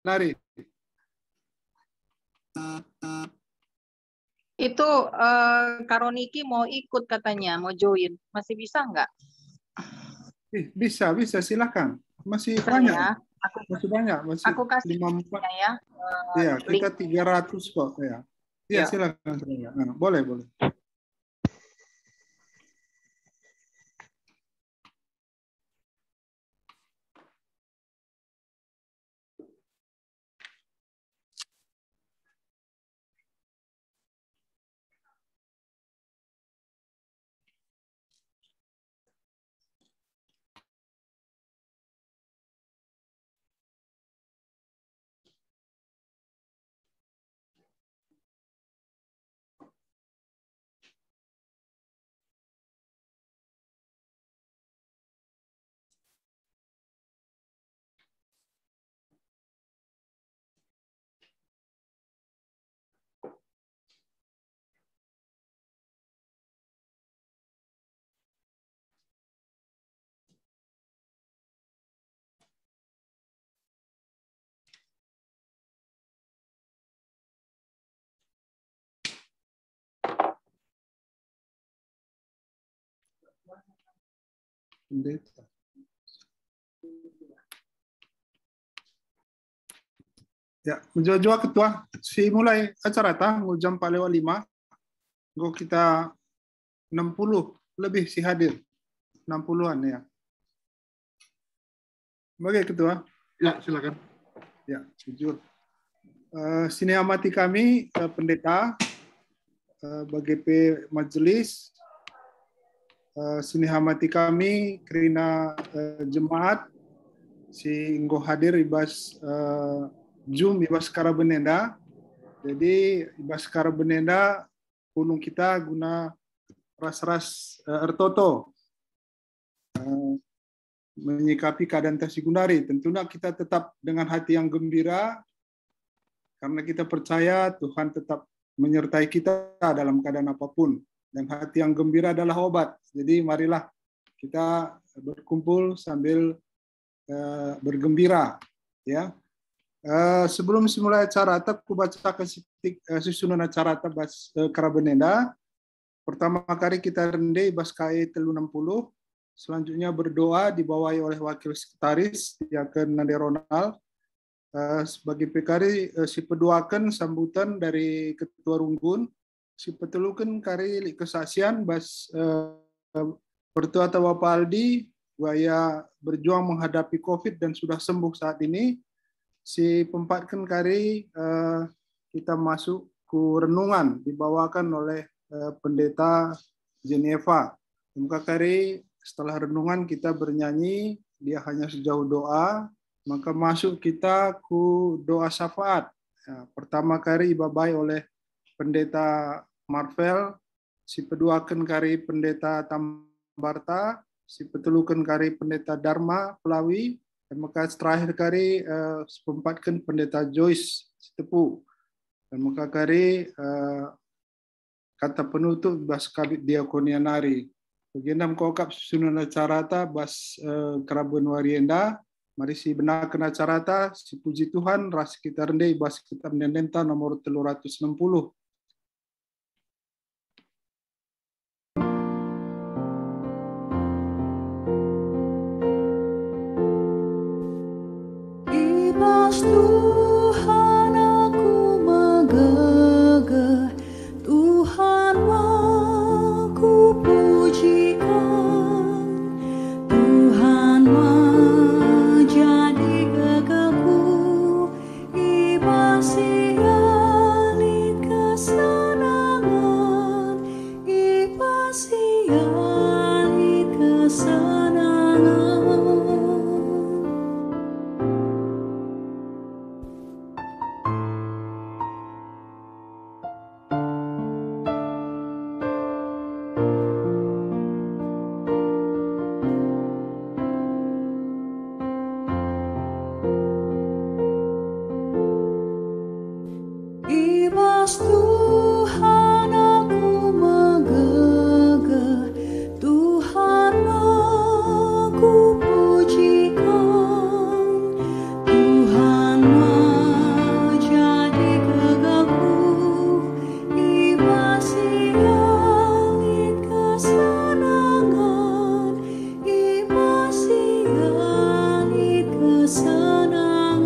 Nari. Itu Karoniki mau ikut katanya, mau join. Masih bisa nggak? Bisa, silakan. Masih Bisa banyak. ya. Masih banyak, masih Aku kasih 54. ya. Iya, Link. kita 300 kok ya. Iya, Ya. silakan. Nah, boleh. Pendeta. Ya, menjua ketua. Si mulai acara jam 4:05. Go kita 60 lebih si hadir. 60-an ya. Bagai ketua. Ya, silakan. Ya, jujur. Sini amati kami pendeta, BGP majelis, sini amati kami kerana jemaat si inggo hadir ibas Zoom ibas kara benenda. Jadi ibas kara benenda punung kita guna ras-ras ertoto menyikapi keadaan Tasigundari. Tentunya kita tetap dengan hati yang gembira karena kita percaya Tuhan tetap menyertai kita dalam keadaan apapun. Dan hati yang gembira adalah obat. Jadi marilah kita berkumpul sambil bergembira. Ya. Sebelum simulai acara, aku baca susunan acara bas Karabenenda. Pertama kali kita rende bas KE 360. Selanjutnya berdoa dibawahi oleh Wakil Sekretaris Diaken Nade Ronald. Sebagai PKR si peduakan sambutan dari Ketua Runggun, si petelukan kari kesaksian bas Pertua atau Bapak Aldi gaya berjuang menghadapi COVID dan sudah sembuh saat ini. Si pempatkan kari kita masuk ke renungan dibawakan oleh Pendeta Geneva. Muka kari setelah renungan kita bernyanyi, dia hanya sejauh doa. Maka masuk kita ke doa syafaat. Ya, pertama kali ibabai oleh Pendeta Marvel, si peduakan kari Pendeta Tambarta, si petelukan kari Pendeta Dharma Pelawi, dan maka terakhir kari sepempatkan Pendeta Joyce Tepu. Dan maka kari kata penutup bas kabit diakonia nari. Baginam kokap susunan acara bas Kerabuan Warienda. Mari si benar kena carata, si puji Tuhan, ras kita rendai, bas kita menendenta nomor 360. Ibas Tuhan aku menggegah, Tuhan aku pujikan, Tuhan menjadi gegahku, ibas siali kesenangan, ibas siali kesenangan. kesenangan.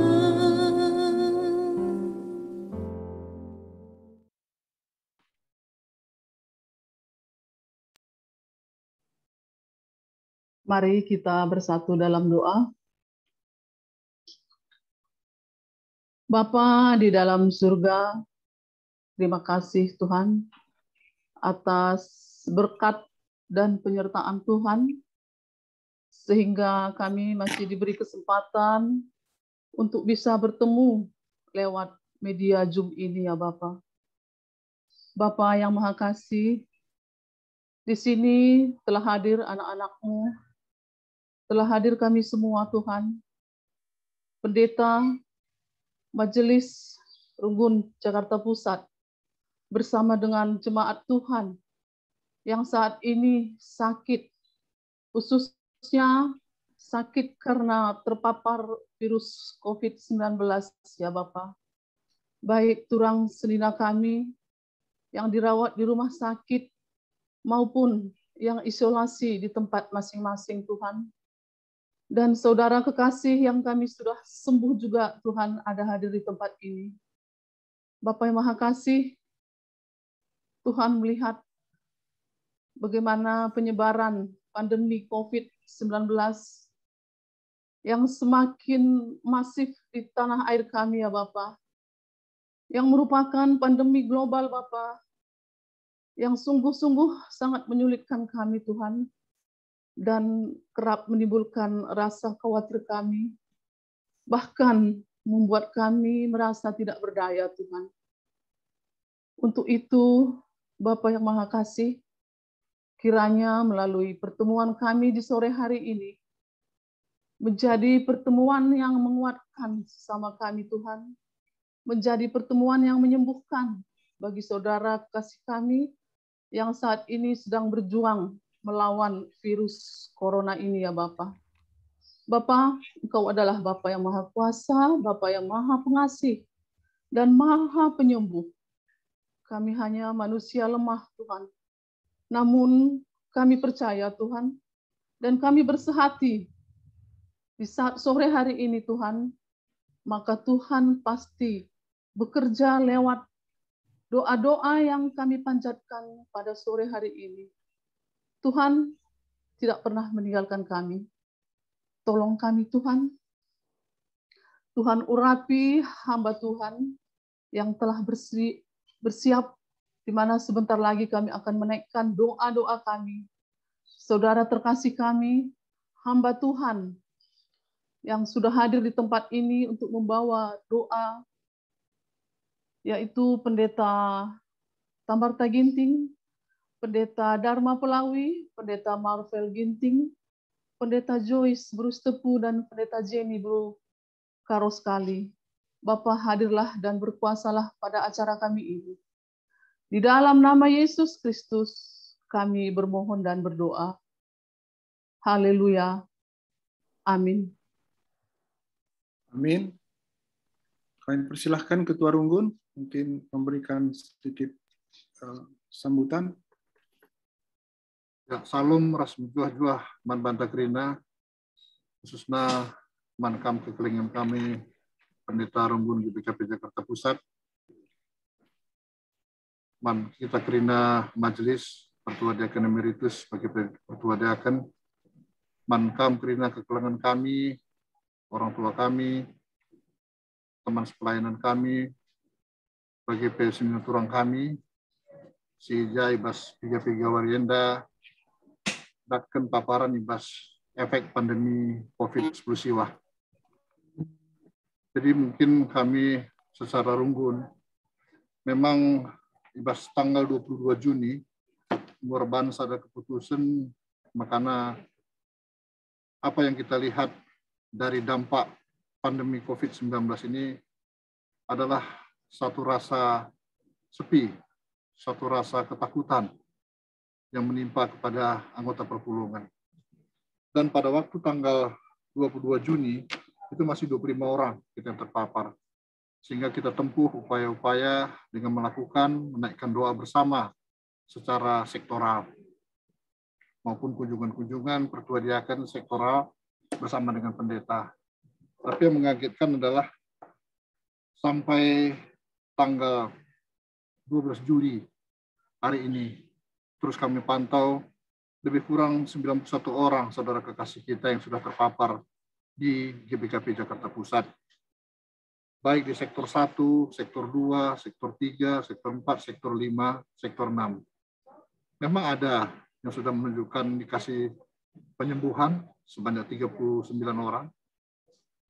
Mari kita bersatu dalam doa. Bapa di dalam surga, terima kasih Tuhan atas berkat dan penyertaan Tuhan, sehingga kami masih diberi kesempatan untuk bisa bertemu lewat media Zoom ini ya Bapa. Bapa yang Maha Kasih, di sini telah hadir anak-anak-Mu, telah hadir kami semua Tuhan, pendeta, Majelis Runggun Jakarta Pusat, bersama dengan jemaat Tuhan yang saat ini sakit, khususnya sakit karena terpapar virus COVID-19 ya Bapak. Baik turang selina kami yang dirawat di rumah sakit maupun yang isolasi di tempat masing-masing Tuhan. Dan saudara kekasih yang kami sudah sembuh juga Tuhan ada hadir di tempat ini. Bapa yang Maha Kasih, Tuhan melihat bagaimana penyebaran pandemi COVID-19 yang semakin masif di tanah air kami ya Bapa. Yang merupakan pandemi global Bapa, yang sungguh-sungguh sangat menyulitkan kami Tuhan, dan kerap menimbulkan rasa khawatir kami, bahkan membuat kami merasa tidak berdaya Tuhan. Untuk itu, Bapa yang Maha Kasih, kiranya melalui pertemuan kami di sore hari ini, menjadi pertemuan yang menguatkan sesama kami Tuhan, menjadi pertemuan yang menyembuhkan bagi saudara kasih kami yang saat ini sedang berjuang melawan virus corona ini ya Bapa. Bapa, Engkau adalah Bapa yang Maha Kuasa, Bapa yang Maha Pengasih, dan Maha Penyembuh. Kami hanya manusia lemah Tuhan. Namun kami percaya Tuhan, dan kami bersehati di saat sore hari ini Tuhan, maka Tuhan pasti bekerja lewat doa-doa yang kami panjatkan pada sore hari ini. Tuhan tidak pernah meninggalkan kami. Tolong kami Tuhan. Tuhan urapi hamba Tuhan yang telah bersiap, di mana sebentar lagi kami akan menaikkan doa-doa kami. Saudara terkasih kami, hamba Tuhan yang sudah hadir di tempat ini untuk membawa doa, yaitu Pendeta Tambarta Ginting, Pendeta Dharma Pelawi, Pendeta Marvel Ginting, Pendeta Joyce Bruce Tepu, dan Pendeta Jenny Bro Karo sekali. Bapa hadirlah dan berkuasalah pada acara kami ini. Di dalam nama Yesus Kristus kami bermohon dan berdoa. Haleluya. Amin. Amin. Kami persilahkan Ketua Runggun mungkin memberikan sedikit sambutan. Ya, salam ras juah-juah man banta kerina, khususnya man kam kekelingan kami Pendeta Runggun GPKP Jakarta Pusat. Man kita kerina majelis Pertua Diaken Emeritus bagi Pertua Diaken. Man kam kerina kekelingan kami, orang tua kami, teman sepelayanan kami, bagi pesimina turang kami, si Jai Bas 3 Warienda, datkan paparan ibas efek pandemi COVID-19 siwah. Jadi mungkin kami secara Runggun, memang ibas tanggal 22 Juni, Murban ada keputusan, makanya apa yang kita lihat dari dampak pandemi COVID-19 ini adalah satu rasa sepi, satu rasa ketakutan yang menimpa kepada anggota perpulungan. Dan pada waktu tanggal 22 Juni, itu masih 25 orang kita yang terpapar. Sehingga kita tempuh upaya-upaya dengan menaikkan doa bersama secara sektoral. Maupun kunjungan-kunjungan Pertua Diaken sektoral bersama dengan pendeta. Tapi yang mengagetkan adalah sampai tanggal 12 Juli hari ini, terus kami pantau lebih kurang 91 orang saudara kekasih kita yang sudah terpapar di GBKP Jakarta Pusat. Baik di sektor 1, sektor 2, sektor 3, sektor 4, sektor 5, sektor 6. Memang ada yang sudah menunjukkan dikasih penyembuhan sebanyak 39 orang,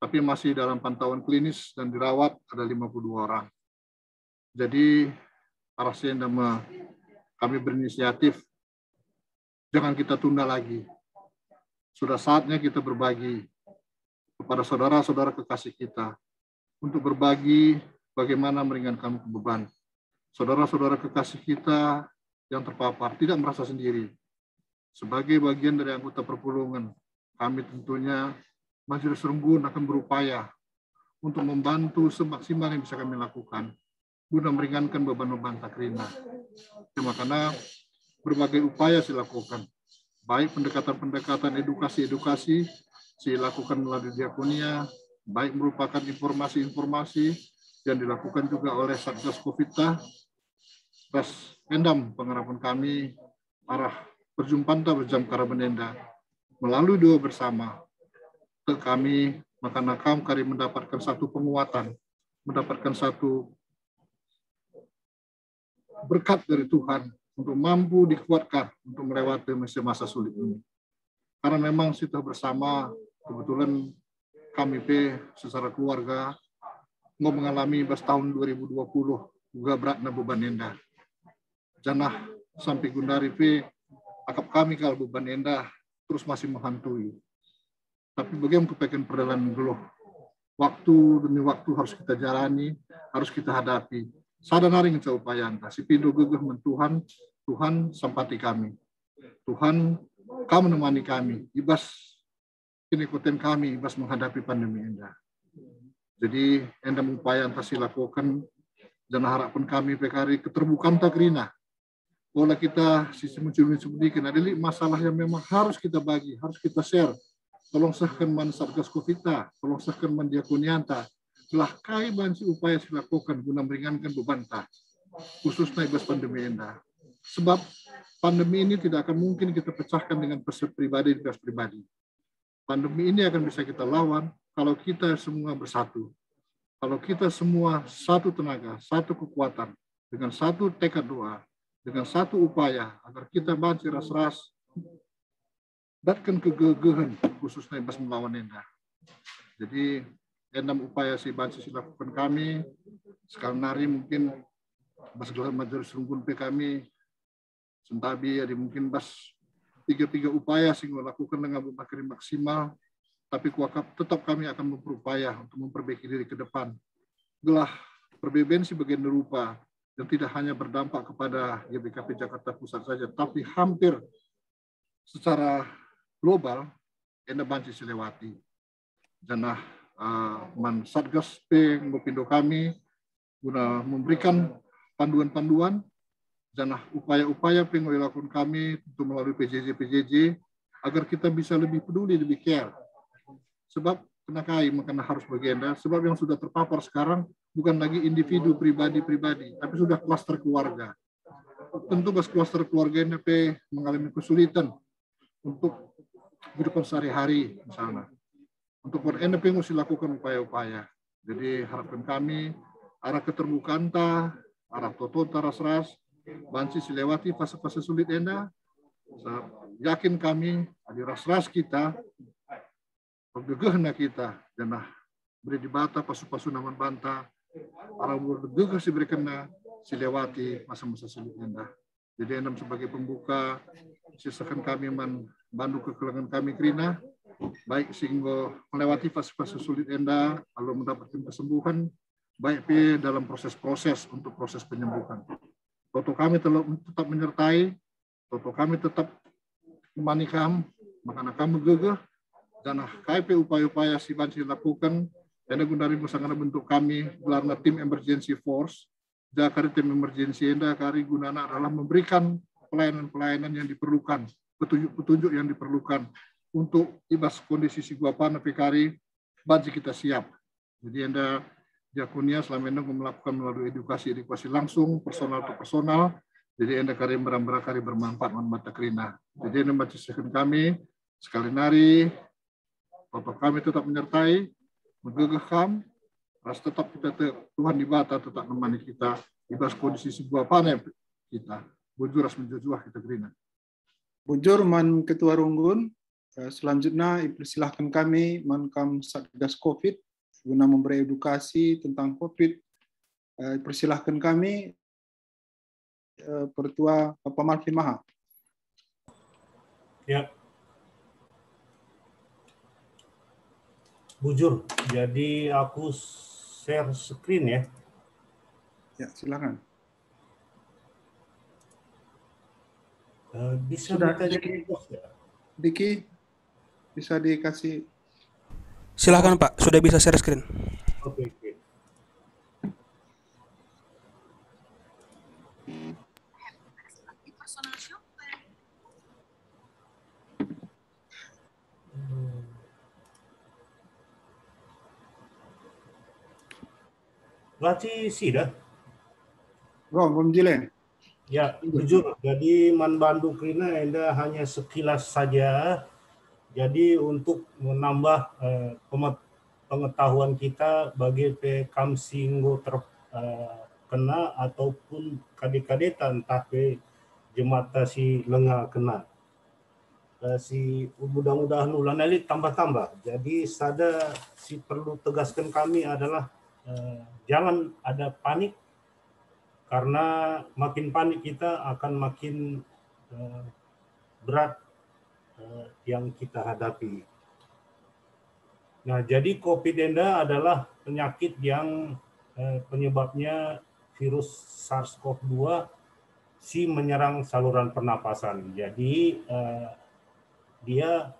tapi masih dalam pantauan klinis dan dirawat ada 52 orang. Jadi, RC kami berinisiatif, jangan kita tunda lagi. Sudah saatnya kita berbagi kepada saudara-saudara kekasih kita untuk berbagi bagaimana meringankan beban. Saudara-saudara kekasih kita yang terpapar tidak merasa sendiri. Sebagai bagian dari anggota perpulungan, kami tentunya Majelis Renggun akan berupaya untuk membantu semaksimal yang bisa kami lakukan guna meringankan beban-beban Takrina. Makanya berbagai upaya dilakukan, baik pendekatan-pendekatan edukasi-edukasi dilakukan melalui diakonia, baik merupakan informasi-informasi yang dilakukan juga oleh Satgas Covid-19, Ras Endam pengharapan kami arah Perjumpanta Berjam Karabenenda melalui doa bersama ke kami, maka nakam kami mendapatkan satu penguatan, mendapatkan satu berkat dari Tuhan untuk mampu dikuatkan untuk melewati masa-masa sulit ini. Karena memang kita bersama, kebetulan kami secara keluarga mau mengalami pas tahun 2020 juga beratnya beban enda. Janah sampai Gundari akap kami kalau beban enda terus masih menghantui. Tapi bagaimana kepekan perjalanan dulu, waktu demi waktu harus kita jalani, harus kita hadapi. Sadar naring upaya anta, si pindu gegeh mentuhan, Tuhan sampati kami. Tuhan, kamu menemani kami, ibas ini ikutin kami, ibas menghadapi pandemi enda. Jadi enda upaya anta silakukan dan harapan kami PKRI keterbukaan Takrina. Oleh kita sisi muncul-muncul ada masalah yang memang harus kita bagi, harus kita share. Tolong sahkan man Satgas Covid-19, tolong sahkan man diakonianta. Telah kai banci upaya dilakukan guna meringankan beban ta, khususnya ibas pandemi enda. Sebab pandemi ini tidak akan mungkin kita pecahkan dengan pribadi. Pandemi ini akan bisa kita lawan kalau kita semua bersatu. Kalau kita semua satu tenaga, satu kekuatan, dengan satu tekad doa, dengan satu upaya agar kita banci ras-ras datkan kegegehan khususnya ibas melawan enda. Jadi enam upaya si banci dilakukan kami sekarang hari mungkin Majelis Renggun kami sentabi ada mungkin tiga upaya sehingga lakukan dengan bermakri maksimal, tapi kuakap tetap kami akan berupaya untuk memperbaiki diri ke depan. Gelah perbedaan si bagian rupa yang tidak hanya berdampak kepada GBKP Jakarta Pusat saja, tapi hampir secara global enda banci silewati. Janah man Satgas Ngopindo kami guna memberikan panduan-panduan dan upaya-upaya pengoilakun kami untuk melalui PJJ agar kita bisa lebih peduli, lebih care. Sebab kenakai makanya harus bagian, sebab yang sudah terpapar sekarang bukan lagi individu pribadi, tapi sudah klaster keluarga. Tentu klaster keluarga ini mengalami kesulitan untuk kehidupan sehari-hari misalnya. Untuk NP mesti lakukan upaya-upaya. Jadi harapan kami arah keterbukaan arah toto ras-ras, banci silewati fase-fase sulit enda. Yakin kami ada ras-ras kita, bergegehna kita, dan beri dibata pasu-pasu naman banta, arah bergegeh si berkena silewati masa-masa sulit enda. Jadi endam sebagai pembuka, sisakan kami bantu kekelangan kami Krina, baik sehingga melewati fase-fase sulit enda, lalu mendapatkan kesembuhan, baik dalam proses-proses untuk proses penyembuhan. Toto kami tetap menyertai, toto kami tetap memanikam, makanya kami gegeh, dan KIP upaya-upaya si banci lakukan, dan gundari musangana bentuk kami, gelarna tim emergency force, jakari tim emergency enda, kari gunana adalah memberikan pelayanan-pelayanan yang diperlukan, petunjuk-petunjuk yang diperlukan, untuk ibas kondisi si guapana PKRI baju kita siap. Jadi Anda diakonia selama ini melakukan melalui edukasi langsung, personal to personal. Jadi Anda kari berambara-kari bermanfaat mata kerina. Jadi Anda mencisahkan kami, sekali nari, Bapak kami tetap menyertai, menggegahkan, ras tetap kita Tuhan di bata tetap menemani kita, ibas kondisi sebuah panen kita. Bujur ras menjujuah kita kerina. Bujur man Ketua Runggun, selanjutnya persilahkan kami mankam Satgas COVID guna memberi edukasi tentang COVID. Persilahkan kami Pertua Bapak Malfi Maha. Ya. Bujur, jadi aku share screen ya. Ya, silakan. Bisa Sudah, minta Diki. jadi bos ya? Diki, bisa dikasih. Silakan Pak, sudah bisa share screen. Oke. Berarti sudah. Bom Jilen. Ya, jujur. Jadi Man Bandung Krina Anda hanya sekilas saja. Jadi untuk menambah pengetahuan kita bagi pekam singgo terkena ataupun kadek-kadetan tapi jemata si lenga kena. Si mudah-mudahan ulang nali tambah-tambah. Jadi sada si perlu tegaskan kami adalah jangan ada panik, karena makin panik kita akan makin berat yang kita hadapi. Nah, jadi COVID Enda adalah penyakit yang penyebabnya virus SARS-CoV-2 si menyerang saluran pernapasan. Jadi dia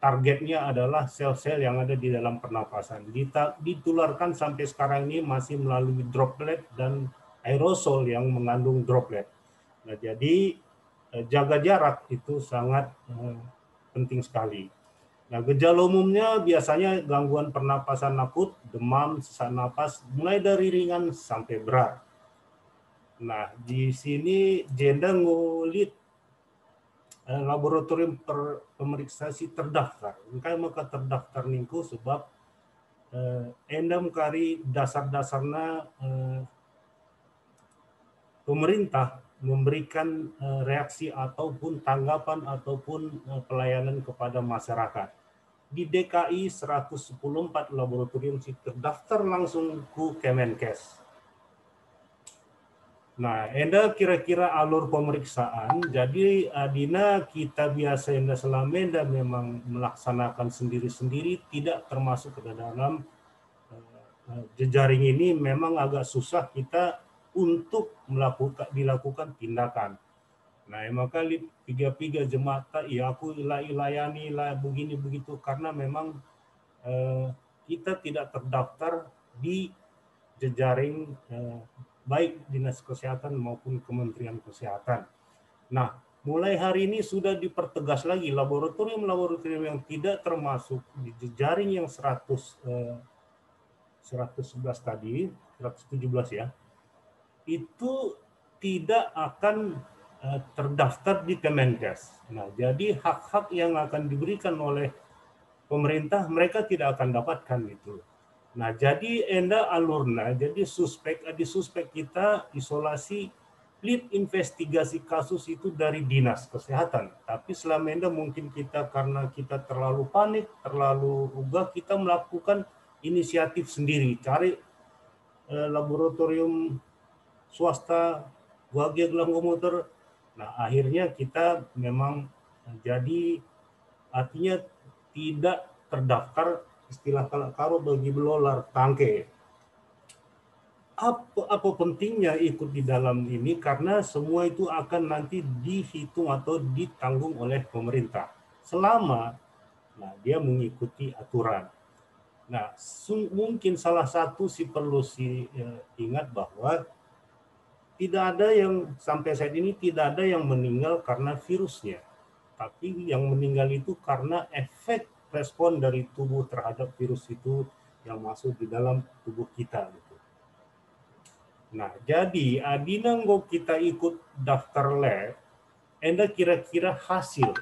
targetnya adalah sel-sel yang ada di dalam pernapasan. Ditularkan sampai sekarang ini masih melalui droplet dan aerosol yang mengandung droplet. Nah, jadi jaga jarak itu sangat penting sekali. Nah, gejala umumnya biasanya gangguan pernapasan akut, demam, sesak napas, mulai dari ringan sampai berat. Nah, di sini Jenda ngulit laboratorium pemeriksa si terdaftar. Maka terdaftar ningku sebab endam kari dasar-dasarnya pemerintah memberikan reaksi ataupun tanggapan ataupun pelayanan kepada masyarakat. Di DKI 114 laboratorium si terdaftar langsung ku Kemenkes. Nah, Enda kira-kira alur pemeriksaan. Jadi Adina kita biasa Enda selama Enda memang melaksanakan sendiri-sendiri, tidak termasuk ke dalam jejaring ini. Memang agak susah kita untuk dilakukan tindakan. Nah, maka tiga jemaat ya aku layani lah begini begitu karena memang kita tidak terdaftar di jejaring baik Dinas Kesehatan maupun Kementerian Kesehatan. Nah, mulai hari ini sudah dipertegas lagi laboratorium-laboratorium yang tidak termasuk di jejaring yang 111 tadi, 117 ya, itu tidak akan terdaftar di Kemenkes. Nah, jadi hak-hak yang akan diberikan oleh pemerintah mereka tidak akan dapatkan itu. Nah, jadi Enda alurna, jadi suspek kita isolasi lead investigasi kasus itu dari Dinas Kesehatan. Tapi selama Enda mungkin kita karena kita terlalu panik, terlalu ugah, kita melakukan inisiatif sendiri, cari laboratorium swasta, wage gelanggomotor. Nah, akhirnya kita memang jadi artinya tidak terdaftar istilah karo bagi belolar tangke. Apa pentingnya ikut di dalam ini? Karena semua itu akan nanti dihitung atau ditanggung oleh pemerintah selama dia mengikuti aturan. Nah, mungkin salah satu perlu ingat bahwa tidak ada yang sampai saat ini tidak ada yang meninggal karena virusnya, tapi yang meninggal itu karena efek respon dari tubuh terhadap virus itu yang masuk di dalam tubuh kita gitu. Nah, jadi adina nggo kita ikut daftar lab, enda kira-kira hasil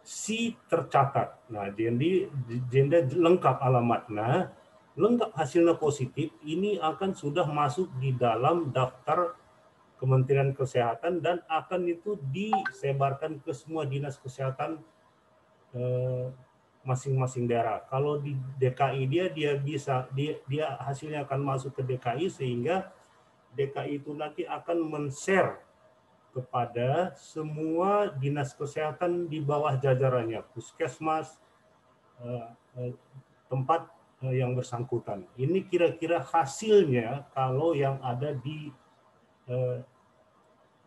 si tercatat. Nah, jadi jenda lengkap alamatnya, lengkap hasilnya positif, ini akan sudah masuk di dalam daftar Kementerian Kesehatan dan akan itu disebarkan ke semua dinas kesehatan masing-masing daerah. Kalau di DKI dia hasilnya akan masuk ke DKI sehingga DKI itu nanti akan men-share kepada semua dinas kesehatan di bawah jajarannya, puskesmas, tempat yang bersangkutan. Ini kira-kira hasilnya kalau yang ada di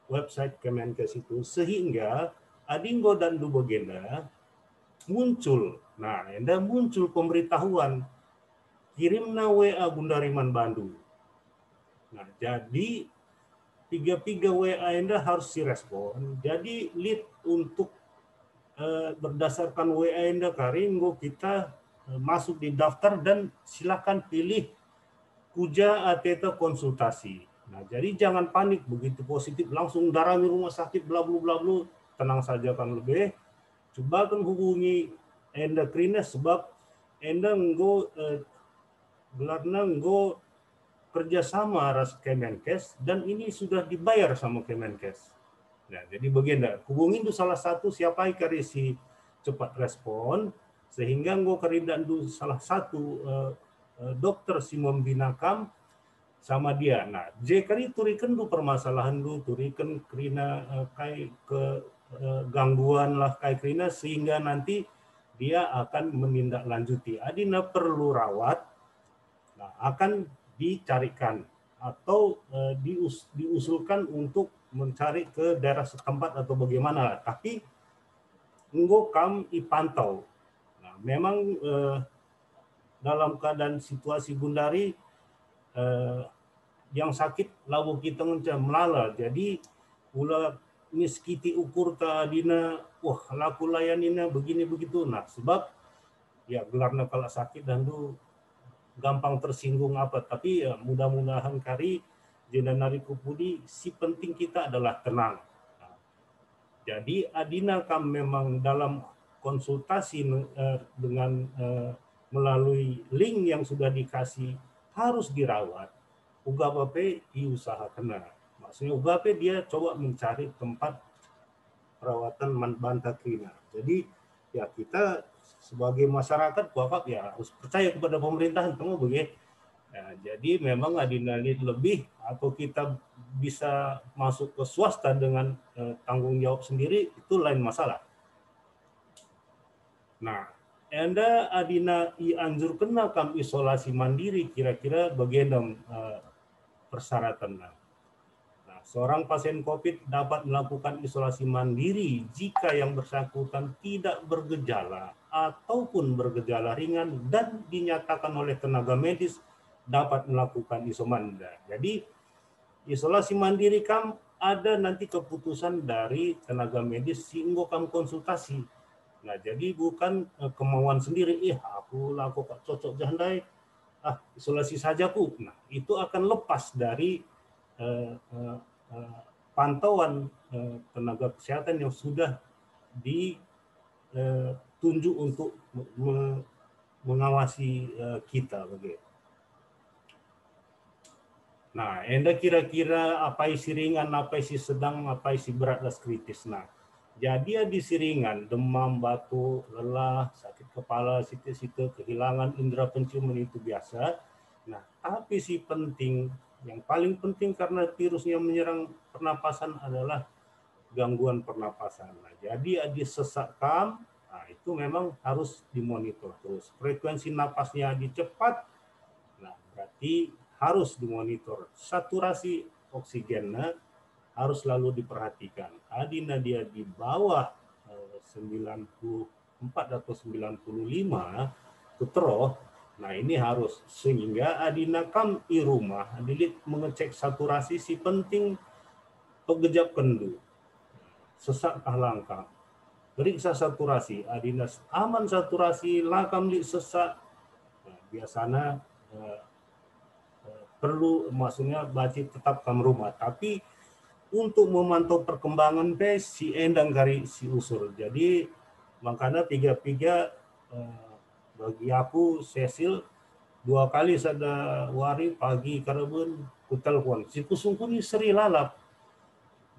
website Kemenkes itu, sehingga adinggo dan dubogenda muncul. Nah, enda muncul pemberitahuan kirimna WA Gundariman Bandung. Nah, jadi 3 WA enda harus direspon. Jadi lead untuk berdasarkan WA enda karinggo kita masuk di daftar dan silakan pilih puja atau konsultasi. Nah, jadi jangan panik begitu positif langsung darami rumah sakit bla bla bla bla, tenang saja kan lebih. Coba kan hubungi endokrines sebab enda nggo gelarna nggo kerjasama ras Kemenkes dan ini sudah dibayar sama Kemenkes. Nah, jadi bagian hubungi itu salah satu siapa yang si cepat respon sehingga nggo karidan salah satu dokter si membinakam sama dia. Nah, jekari turikan du permasalahan du turikan kerina kai ke gangguan lah kai kerina sehingga nanti dia akan menindaklanjuti. Adina perlu rawat, nah, akan dicarikan atau diusulkan untuk mencari ke daerah setempat atau bagaimana. Tapi nggo kam ipantau. Nah, memang dalam keadaan situasi Gundari yang sakit labu kita melala. Jadi pula miskiti ukur ta dina wah laku layanina begini begitu. Nah, sebab ya gelarna kalau sakit dan tu gampang tersinggung apa, tapi ya, mudah-mudahan kari jenanari kupudi si penting kita adalah tenang. Nah, jadi adina kam memang dalam konsultasi dengan melalui link yang sudah dikasih harus dirawat. Ugapape usaha kena. Maksudnya ugape dia coba mencari tempat perawatan banta krina. Jadi ya kita sebagai masyarakat kuapap ya harus percaya kepada pemerintahan temu begitu. Ya, jadi memang adina lebih atau kita bisa masuk ke swasta dengan tanggung jawab sendiri itu lain masalah. Nah, anda adina anjur kena kam isolasi mandiri kira-kira bagian persyaratan. Nah, seorang pasien COVID dapat melakukan isolasi mandiri jika yang bersangkutan tidak bergejala ataupun bergejala ringan dan dinyatakan oleh tenaga medis dapat melakukan isoman. Jadi isolasi mandiri kam ada nanti keputusan dari tenaga medis sehingga kam konsultasi. Nah, jadi bukan kemauan sendiri, aku kok cocok jandai, isolasi saja ku. Nah, itu akan lepas dari pantauan tenaga kesehatan yang sudah ditunjuk untuk mengawasi kita begitu. Nah, enda kira-kira apa isi ringan, apa isi sedang, apa isi berat dan kritis. Nah, jadi di ringan, demam, batuk, lelah, sakit kepala, situ-situ, kehilangan indera penciuman itu biasa. Nah, tapi si penting, yang paling penting karena virusnya menyerang pernapasan adalah gangguan pernapasan. Nah, jadi di sesak kam, nah, itu memang harus dimonitor terus. Frekuensi napasnya cepat, nah berarti harus dimonitor. Saturasi oksigennya harus selalu diperhatikan. Adina dia di bawah 94 atau 95 tutroh. Nah, ini harus sehingga adina kam i rumah adilit mengecek saturasi si penting pegejap kendu. Sesak kah langkah. periksa saturasi, adina aman saturasi, lakam di sesak. Nah, biasanya perlu, maksudnya baci tetap kam rumah. Tapi untuk memantau perkembangan si endang kari si usur. Jadi makanya piga-piga bagi aku Cecil 2 kali sada wari pagi kareben ku telepon. Si kusungkuni seri lalap.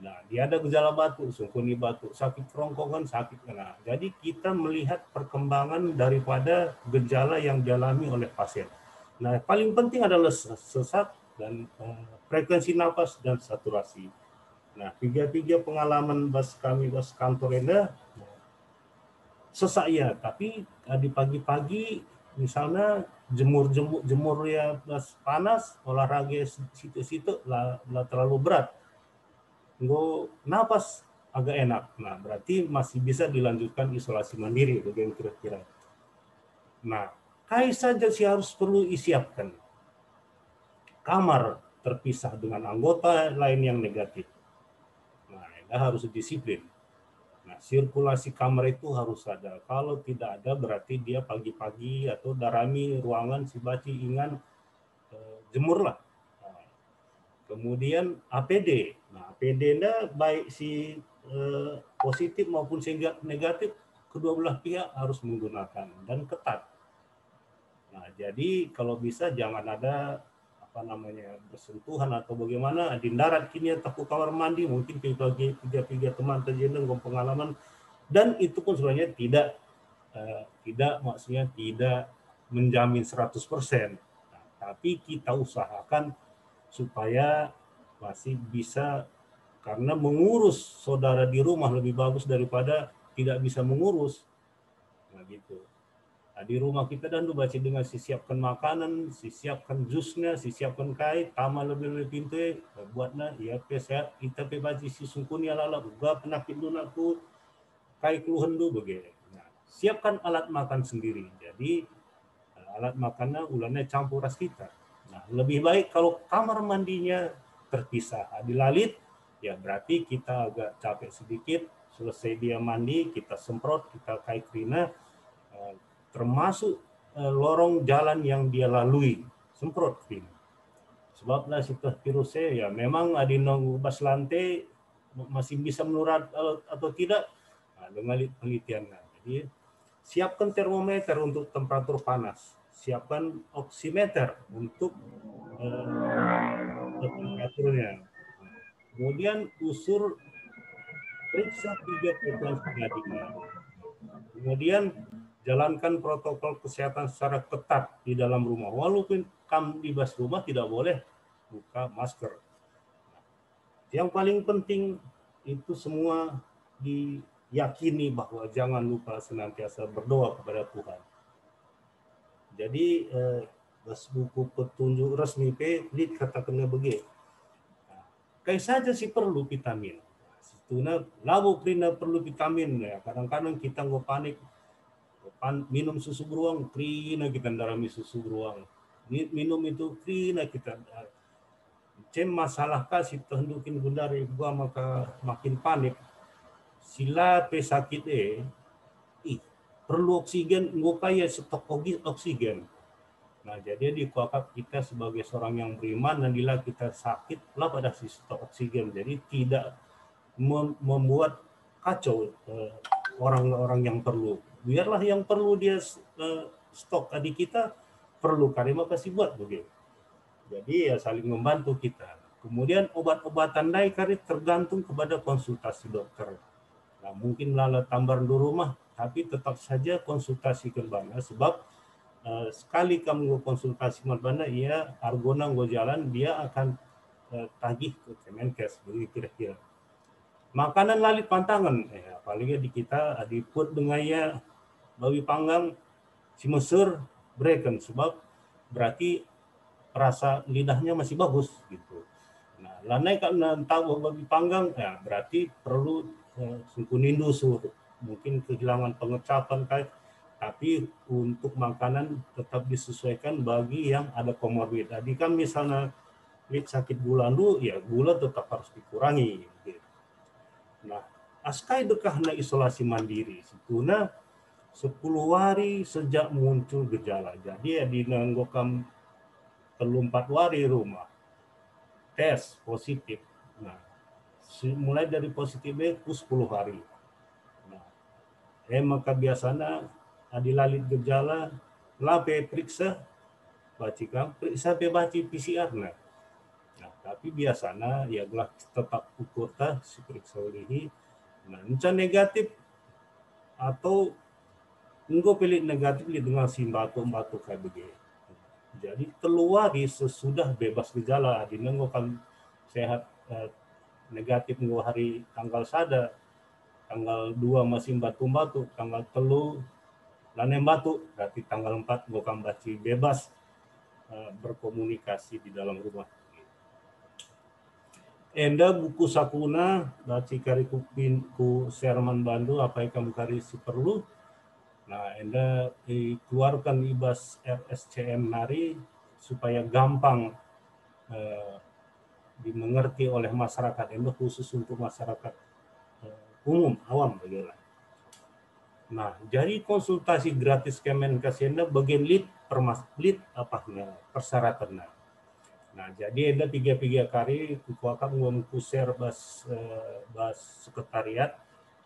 Nah, dia ada gejala batuk, sungkuni batuk, sakit kerongkongan, sakit kena. Jadi kita melihat perkembangan daripada gejala yang dialami oleh pasien. Nah, paling penting adalah sesak dan frekuensi nafas dan saturasi. Nah, 3 pengalaman kami kantor ini sesak ya, tapi di pagi-pagi misalnya jemur ya panas, olahraga situ-situ lah terlalu berat. Nggak napas agak enak. Nah, berarti masih bisa dilanjutkan isolasi mandiri, bagaimana kira-kira. Nah, kai saja sih harus perlu disiapkan. Kamar terpisah dengan anggota lain yang negatif. Nah, ini harus disiplin. Nah, sirkulasi kamar itu harus ada. Kalau tidak ada, berarti dia pagi-pagi atau darami ruangan si baci ingan jemurlah. Nah, kemudian APD. Nah, APD baik si positif maupun negatif, kedua belah pihak harus menggunakan dan ketat. Nah, jadi kalau bisa jangan ada bersentuhan atau bagaimana di darat kini takut kamar mandi, mungkin tiga teman terjadi pengalaman, dan itu pun sebenarnya tidak maksudnya tidak menjamin 100%. Nah, tapi kita usahakan supaya masih bisa, karena mengurus saudara di rumah lebih bagus daripada tidak bisa mengurus. Nah, gitu. Nah, di rumah kita dan baca dengan siapkan makanan, siapkan jusnya, siapkan kai, tama lebih pintu, buatnya ya sehat kita baca si sungkuni ala juga penyakit lunakku kai keluhan dulu begitu. Nah, siapkan alat makan sendiri. Jadi alat makannya ulangnya campur ras kita. Nah, lebih baik kalau kamar mandinya terpisah. Dilalit ya berarti kita agak capek sedikit, selesai dia mandi kita semprot, kita kai krina, termasuk lorong jalan yang dia lalui, semprot krim. Sebablah situs virusnya ya memang ada nongubas lantai masih bisa menular atau tidak, nah, dengan penelitiannya. Jadi siapkan termometer untuk temperatur panas, siapkan oximeter untuk temperaturnya. Kemudian usur periksa 3 frekuensi nadinya. Kemudian jalankan protokol kesehatan secara ketat di dalam rumah. Walaupun kamu di bas rumah tidak boleh buka masker. Yang paling penting itu semua diyakini bahwa jangan lupa senantiasa berdoa kepada Tuhan. Jadi buku petunjuk resmi PLIT katakannya begitu. Kayak saja sih perlu vitamin. Situna labu prina perlu vitamin ya. Kadang-kadang kita nggak panik. Minum susu beruang, krina kita darami susu beruang. Minum itu krina kita. Cem masalah kasih tendukin gundari gua maka makin panik. Sila pesakit perlu oksigen, nggak kaya stok oksigen. Nah, jadi di kuakap kita sebagai seorang yang beriman, dan bila kita sakit lah pada stok oksigen. Jadi tidak membuat kacau orang-orang yang perlu. Biarlah yang perlu dia stok tadi kita perlu karima kasih buat begitu. Jadi ya saling membantu kita. Kemudian obat-obatan naik kari tergantung kepada konsultasi dokter. Nah, mungkin lala tambahan di rumah, tapi tetap saja konsultasi kembali. Sebab sekali kamu konsultasi kembali, ya argona nggak jalan, dia akan tagih ke Kemenkes begitu kira-kira. Makanan lalit pantangan, apalagi di kita adiput dengan ya babi panggang si Mesir breken, sebab berarti rasa lidahnya masih bagus gitu. Nah, lanai karena tahu babi panggang, ya berarti perlu sungkunin dusur, mungkin kehilangan pengecapan kayak. Tapi untuk makanan tetap disesuaikan bagi yang ada komorbid. Tadi kan misalnya sakit gula dulu, ya gula tetap harus dikurangi. Gitu. Nah, askai dekah na isolasi mandiri situna 10 hari sejak muncul gejala. Jadi ya dinanggokam 3-4 hari rumah tes positif. Nah, mulai dari positif itu 10 hari. Nah, maka biasanya adilalit gejala lape periksa bacikam periksa baci PCR nah. Nah, tapi biasanya ya gelah tetap ukur tah si periksa ulihi. Nah, encan negatif atau enggak pilih negatif dengan batuk kayak begini. Jadi keluar sesudah bebas gejala, di kan sehat negatif nggak hari tanggal sada, tanggal 2 masih batuk, tanggal 3 lanem batuk, berarti tanggal 4 nggak kan baci bebas berkomunikasi di dalam rumah. Enda buku sakuna baci kari ku Serman Bandu apa yang kamu kari si perlu. Nah, Enda keluarkan ibas RSCM nari supaya gampang dimengerti oleh masyarakat. Enda khusus untuk masyarakat umum, awam bagaimana. Nah, jadi konsultasi gratis Kemenkes Enda bagian lead persyaratan. Nah, jadi Enda 3 kali kukuakan ngomong share bas sekretariat.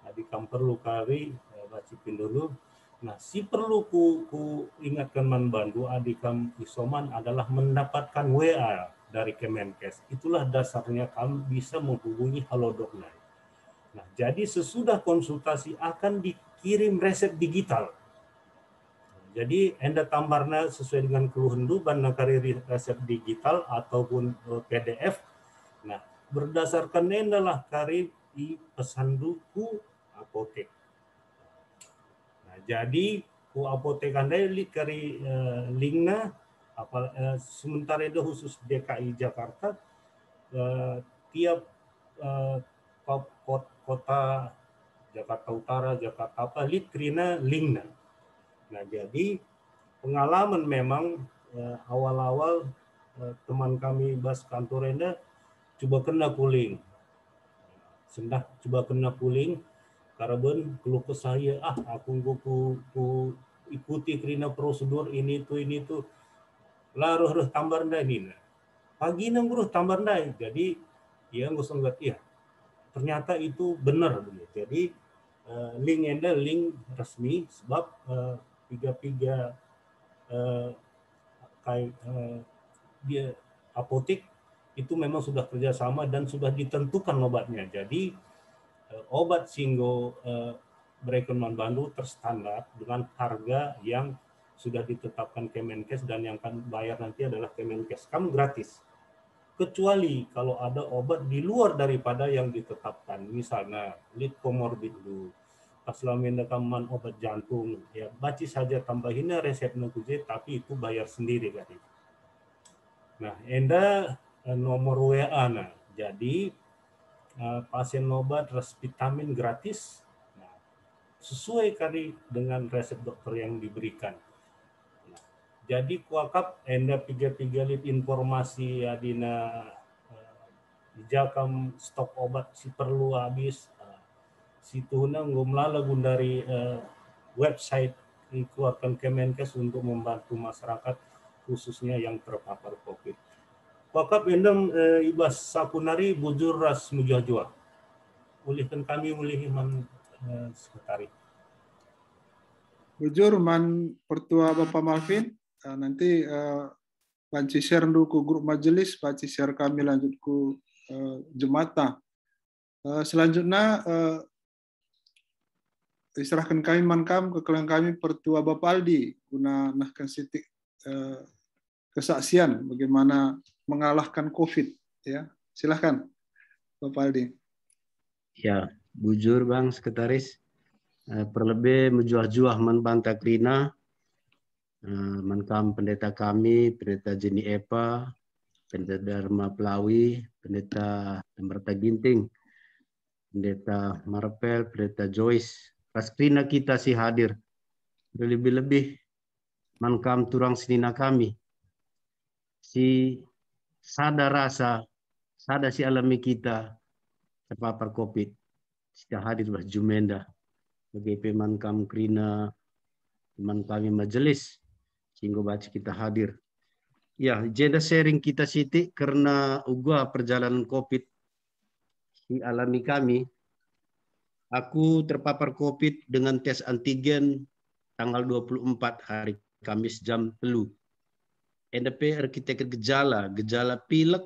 Jadi kamu perlu kali bacipin dulu. Nah, si perlu ku ingatkan man Bandu adikam isoman adalah mendapatkan WA dari Kemenkes. Itulah dasarnya kamu bisa menghubungi Halodoc. Nah, jadi sesudah konsultasi akan dikirim resep digital. Jadi Anda tambarna sesuai dengan keluhan ban nakari resep digital ataupun PDF. Nah, berdasarkan Anda lah kari di pesanduku apotek. Nah, jadi ku apotek Anda kari linknya sementara itu khusus DKI Jakarta tiap kota Jakarta Utara, Jakarta apa krina linknya. Nah, jadi pengalaman memang awal-awal teman kami bas kantor Enda coba kena kuling. Karena keluh ke saya, aku ikuti kerina prosedur ini tuh. Laruh tambah ini. Pagi nang tambah jadi ya nggak senggat ya. Ternyata itu benar begitu. Jadi link Enda link resmi sebab dia apotek itu memang sudah kerjasama dan sudah ditentukan obatnya. Jadi obat Singgo Brekenman Bandu terstandar dengan harga yang sudah ditetapkan Kemenkes dan yang akan bayar nanti adalah Kemenkes. Kamu gratis. Kecuali kalau ada obat di luar daripada yang ditetapkan. Misalnya lead comorbid dulu. Pas lamin rekaman obat jantung, ya baci saja tambahinnya resep nukuje, tapi itu bayar sendiri kan. Nah, Enda nomor WA nah. Jadi pasien obat vitamin gratis. Nah, sesuai kali dengan resep dokter yang diberikan. Nah, jadi kuakap Enda 3 lit informasi ya dina jakam stok obat si perlu habis. Situ ngomlala dari website dikeluarkan Kemenkes untuk membantu masyarakat khususnya yang terpapar COVID. Wakap endam ibas sakunari bujur ras mujajua. Ulihkan kami ulihiman sekretari. Bujur man pertua Bapak Malvin, nanti banci share dulu ke grup majelis, banci share kami lanjut ke jemata. Selanjutnya diserahkan kami mankam ke kalian kami pertua Bapak Aldi guna nahkan sitik kesaksian bagaimana mengalahkan COVID ya. Silahkan Bapak Aldi. Ya, bujur Bang Sekretaris. Perlebih menjuah-juah membantah krina mankam pendeta kami, pendeta Jenny Epa, pendeta Dharma Pelawi, pendeta Marta Ginting, pendeta Marpel, pendeta Joyce. Raskrina kita si hadir. Lebih-lebih mankam turang senina kami. Si sadar rasa, sadar si alami kita terpapar COVID. Kita hadir bah Jumenda bagi peman kam Krina, teman kami majelis, sehingga baca kita hadir. Ya, agenda sharing kita Siti karena uga perjalanan COVID di alami kami. Aku terpapar COVID dengan tes antigen tanggal 24 hari Kamis jam 3. NDP arsitek gejala pilek,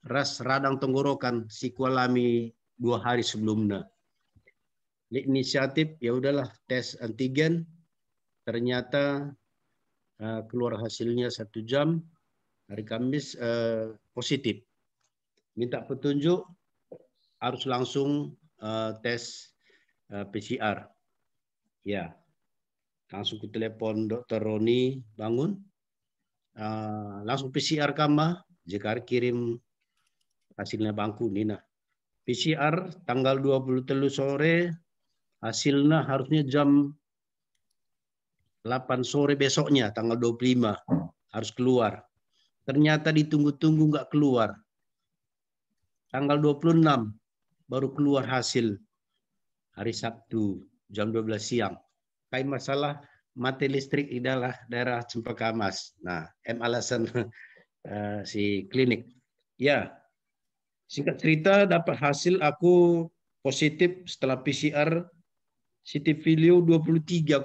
ras radang tenggorokan siku alami 2 hari sebelumnya. Inisiatif ya udahlah tes antigen, ternyata keluar hasilnya 1 jam hari Kamis positif. Minta petunjuk harus langsung tes PCR. Ya, langsung ke telepon Dr. Roni Bangun. Langsung PCR kama, jika kirim hasilnya bangku Nina. PCR tanggal 23 sore, hasilnya harusnya jam 8 sore besoknya, tanggal 25 harus keluar. Ternyata ditunggu-tunggu nggak keluar. Tanggal 26 baru keluar hasil hari Sabtu jam 12 siang. Kayak masalah mati listrik di daerah Cempaka Mas. Nah, alasan si klinik. Ya, singkat cerita dapat hasil aku positif setelah PCR CT value 23,7.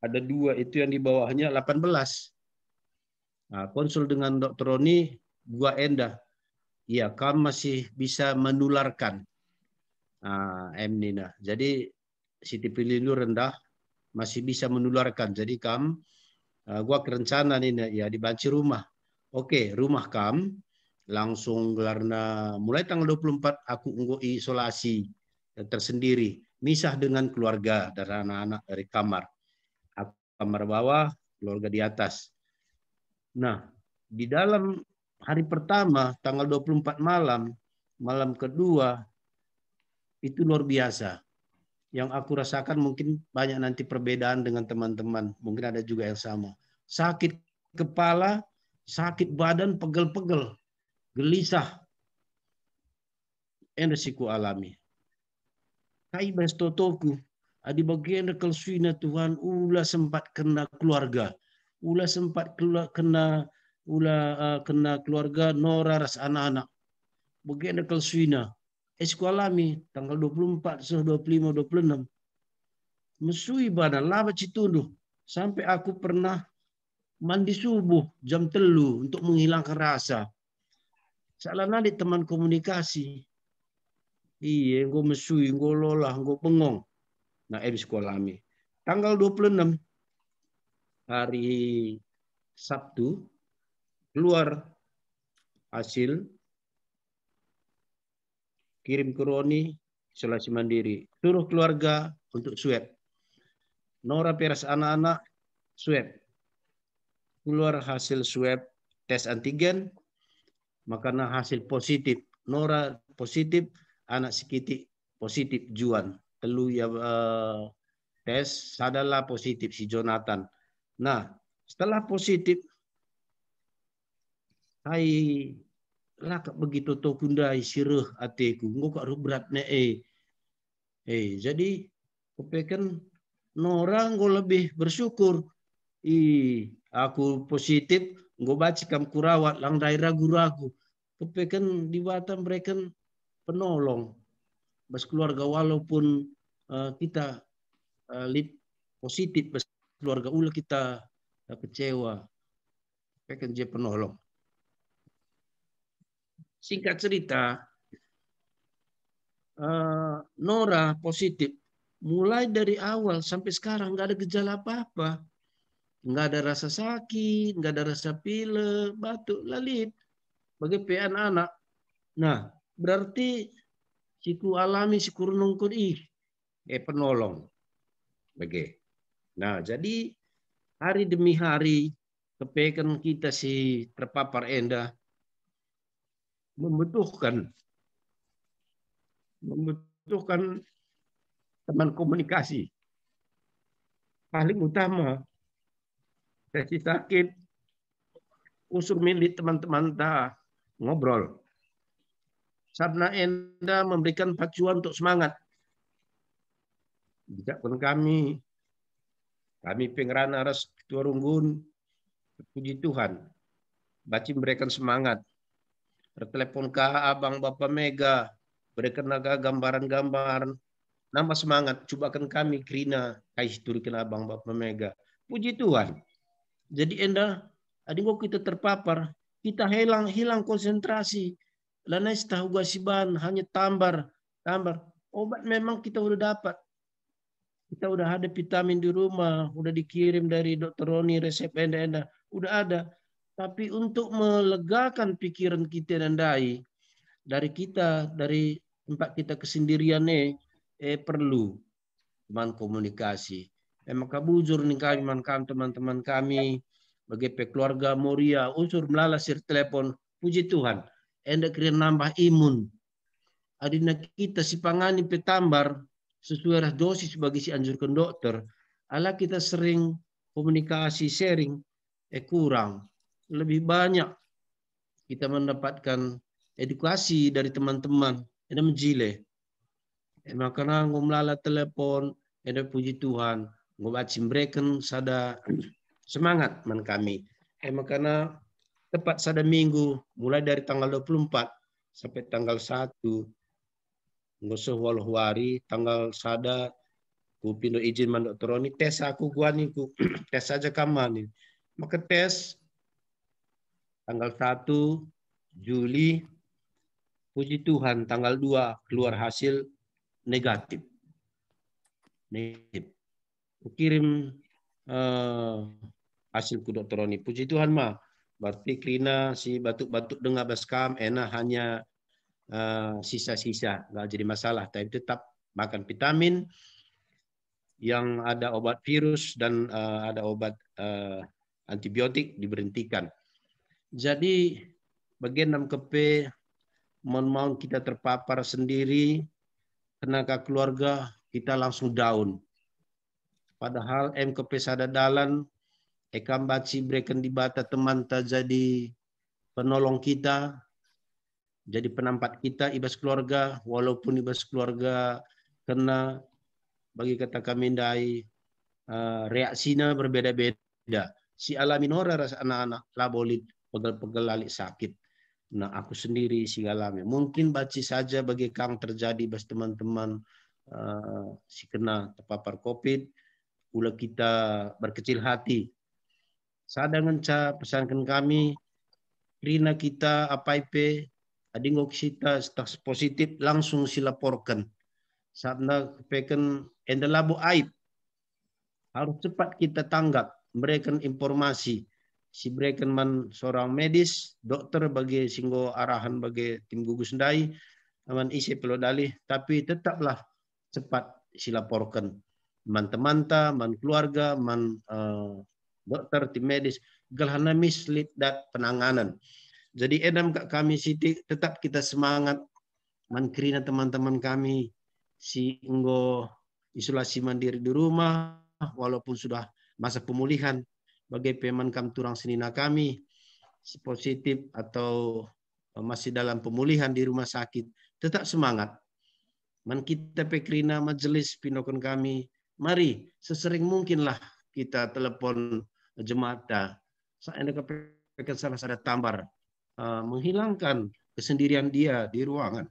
Ada 2 itu yang di bawahnya 18. Nah, konsul dengan Dr. Roni, gua endah. Iya, kamu masih bisa menularkan. Nina. Jadi CT value rendah, masih bisa menularkan. Jadi gua kerencana nih ya dibanci rumah. Oke, rumah langsung karena mulai tanggal 24 aku isolasi tersendiri, misah dengan keluarga dan anak-anak dari kamar. Aku kamar bawah, keluarga di atas. Nah, di dalam hari pertama tanggal 24 malam kedua itu luar biasa. Yang aku rasakan mungkin banyak nanti perbedaan dengan teman-teman. Mungkin ada juga yang sama. Sakit kepala, sakit badan, pegel-pegel, gelisah. Yang resiko alami. Kaibas totoku, di bagian kesuina Tuhan, ulah sempat kena keluarga. Ulah sempat kena keluarga, Nora ras anak-anak. Bagian kesuina. Esku alami tanggal 24, 25, 26. Mesui badan laba citunduh. Sampai aku pernah mandi subuh jam 3 untuk menghilangkan rasa. Salah nadi teman komunikasi. Iya, gue mesui, gue lolah, gue bengong. Nah, esku alami. Tanggal 26 hari Sabtu keluar hasil kirim ke Roni, isolasi mandiri. Suruh keluarga untuk swab. Nora peras anak-anak, swab. Keluar hasil swab tes antigen, makanya hasil positif. Nora positif, anak Sikiti positif Juan. Telu ya tes, sadalah positif si Jonathan. Nah, setelah positif, hai lakak begitu tokundai sireh ateku ngok berat ne jadi kepekan Nora nggo lebih bersyukur aku positif nggo baca kam kurawat lang daerah ragu-ragu kepekan di Batam mereka penolong bas keluarga walaupun kita positif bas keluarga ulah kita kecewa kepekan dia penolong. Singkat cerita, Nora positif. Mulai dari awal sampai sekarang nggak ada gejala apa-apa. Nggak ada rasa sakit, nggak ada rasa pilek, batuk, lalit. Bagi anak-anak. Nah, berarti siku alami, siku renungkun penolong. Bagi. Nah, jadi hari demi hari kepekan kita si terpapar endah membutuhkan teman komunikasi. Paling utama, sesi sakit, unsur milik teman-teman ngobrol. Sabna enda memberikan pacuan untuk semangat. Bijakkan kami pengerana ras ketua runggun, puji Tuhan, baci memberikan semangat. Bertelepon ke abang Bapak Mega, berikan naga gambaran-gambaran, nambah semangat, cobakan kami Krina, kais turikan abang Bapak Mega. Puji Tuhan. Jadi enda, adingo kita terpapar, kita hilang konsentrasi. Lanai tahu gasiban, hanya tambar. Obat memang kita udah dapat. Kita udah ada vitamin di rumah, udah dikirim dari Dr. Roni resep enda-enda, udah ada. Tapi untuk melegakan pikiran kita dan dari tempat kita kesendirian perlu teman komunikasi. Maka bujur nih kami teman-teman kami bagi keluarga Moria unsur melalasir telepon. Puji Tuhan, enda kira nambah imun. Adina kita si pangani petambar sesuai dosis bagi si anjurkan dokter. Ala kita sering komunikasi sharing kurang. Lebih banyak kita mendapatkan edukasi dari teman-teman. Ada menjile. Makanya ngomlala telepon, ada puji Tuhan, ngobaci mereka sada semangat man kami. Makanya tepat sada minggu, mulai dari tanggal 24 sampai tanggal 1, ngosoh waluhwari, tanggal sada, ku pindo izin man Dr. Roni, tes aku guani ku tes saja kamani. Maka tes tanggal 1 Juli, puji Tuhan, tanggal 2 keluar hasil negatif. Kirim hasil ku Dr. Roni. Puji Tuhan mah. Berarti Krina si batuk-batuk dengar baskam, enak hanya sisa-sisa, nggak jadi masalah. Tapi tetap makan vitamin yang ada obat virus dan ada obat antibiotik diberhentikan. Jadi bagian 6KP mau kita terpapar sendiri, tenaga keluarga kita langsung down. Padahal MKP sada dalan, ekam baci berikan di bata teman tak jadi penolong kita, jadi penampat kita ibas keluarga, walaupun ibas keluarga kena bagi kata kami dai reaksinya berbeda-beda. Si alamin ora rasa anak-anak labolit pegel-pegel lalik sakit. Nah aku sendiri si alami. Mungkin baci saja bagi kang terjadi bas teman-teman si kena terpapar COVID, pula kita berkecil hati. Sada ngenca pesankan kami, Rina kita apa IP, adingo kita stas positif langsung silaporkan. Sabna kepeken endalabu aib. Harus cepat kita tanggap, berikan informasi. Si berikan man seorang medis, dokter bagi singgo arahan bagi tim gugus ndai, aman isi pelodali, tapi tetaplah cepat silaporkan. Man-temanta, man keluarga, man dokter, tim medis, galhana mislead dat penanganan. Jadi edam kami siti tetap kita semangat, man krina teman-teman kami, si enggo isolasi mandiri di rumah, walaupun sudah masa pemulihan, bagi peman kam turang senina kami, si positif atau masih dalam pemulihan di rumah sakit, tetap semangat. Man kita pekrina majelis pinokon kami, mari sesering mungkinlah kita telepon jemaat. Saya kepekan salah sada tambar, menghilangkan kesendirian dia di ruangan.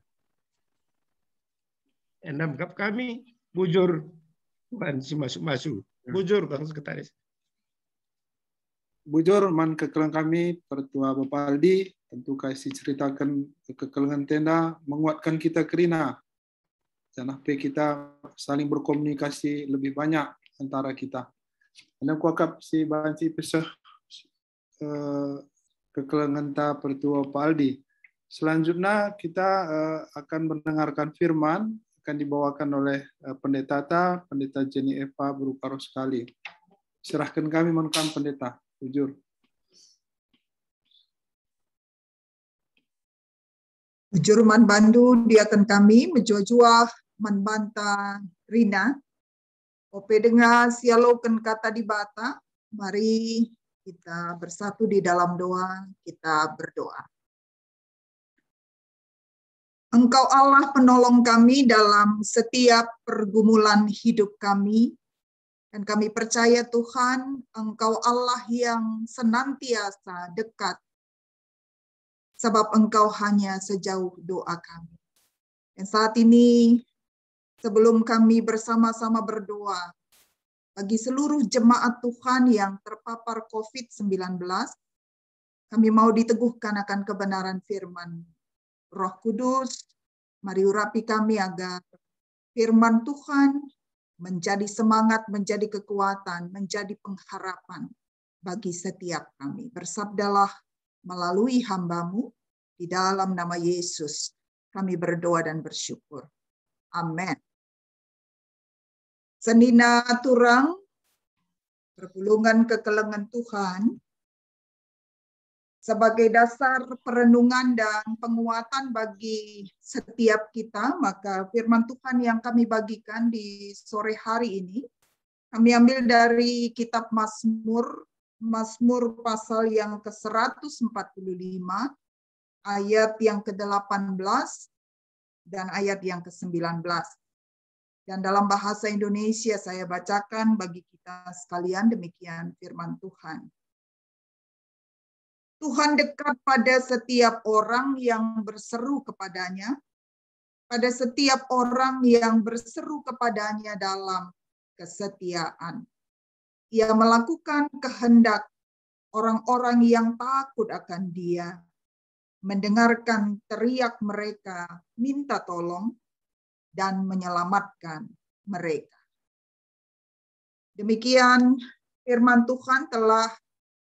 Endam kap kami bujur, bukan si masuk-masuk, bujur Bang Sekretaris. Bujur man kekelang kami Pertua Bapak Aldi, tentu kasih ceritakan kekelangan tenda, menguatkan kita Krina. Jangan sampai kita saling berkomunikasi lebih banyak antara kita. Anda kuakap si banci pesah kekelangan ta Pertua Bapak Aldi. Selanjutnya kita akan mendengarkan firman, akan dibawakan oleh Pendeta Jenny Eva berupa roh sekali. Serahkan kami menkam Pendeta. Jujur. Jujur man bandu diakan kami menjua-jua man banta Rina. Ope dengar sialokan kata di bata. Mari kita bersatu di dalam doa, kita berdoa. Engkau Allah penolong kami dalam setiap pergumulan hidup kami. Dan kami percaya Tuhan, Engkau Allah yang senantiasa dekat. Sebab Engkau hanya sejauh doa kami. Dan saat ini, sebelum kami bersama-sama berdoa, bagi seluruh jemaat Tuhan yang terpapar COVID-19, kami mau diteguhkan akan kebenaran firman. Roh Kudus, mari urapi kami agar firman Tuhan menjadi semangat, menjadi kekuatan, menjadi pengharapan bagi setiap kami. Bersabdalah melalui hamba-Mu, di dalam nama Yesus kami berdoa dan bersyukur. Amin. Senina turang, perpulungan kekelengan Tuhan, sebagai dasar perenungan dan penguatan bagi setiap kita, maka firman Tuhan yang kami bagikan di sore hari ini, kami ambil dari kitab Mazmur, Mazmur pasal yang ke-145, ayat yang ke-18, dan ayat yang ke-19. Dan dalam bahasa Indonesia saya bacakan bagi kita sekalian, demikian firman Tuhan. Tuhan dekat pada setiap orang yang berseru kepadanya, pada setiap orang yang berseru kepadanya dalam kesetiaan. Ia melakukan kehendak orang-orang yang takut akan Dia, mendengarkan teriak mereka, minta tolong, dan menyelamatkan mereka. Demikian firman Tuhan telah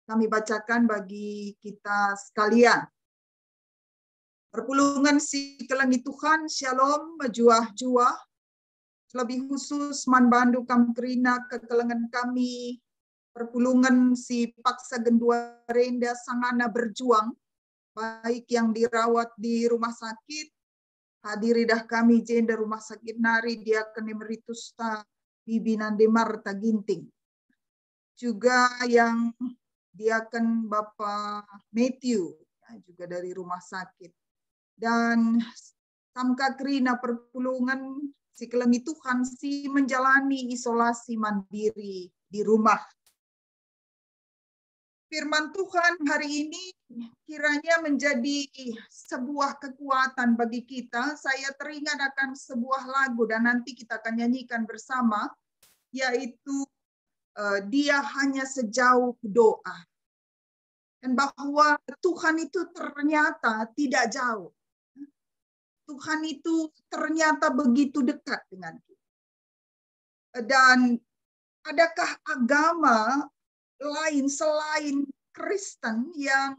kami bacakan bagi kita sekalian. Perpulungan si kelengi Tuhan, Shalom, juah-juah, lebih khusus Man Bandu Kamkrina kekelengan kami, perpulungan si paksa gendua renda sangana berjuang, baik yang dirawat di rumah sakit, hadiri dah kami jenda rumah sakit nari, dia Emeritus ta Bibi Nande Marta Ginting. Juga yang Diaken Bapak Matthew, ya, juga dari rumah sakit. Dan Samka Krina perpulungan si kelengi Tuhan si menjalani isolasi mandiri di rumah. Firman Tuhan hari ini kiranya menjadi sebuah kekuatan bagi kita. Saya teringat akan sebuah lagu dan nanti kita akan nyanyikan bersama, yaitu Dia hanya sejauh doa. Dan bahwa Tuhan itu ternyata tidak jauh. Tuhan itu ternyata begitu dekat dengan kita. Dan adakah agama lain selain Kristen yang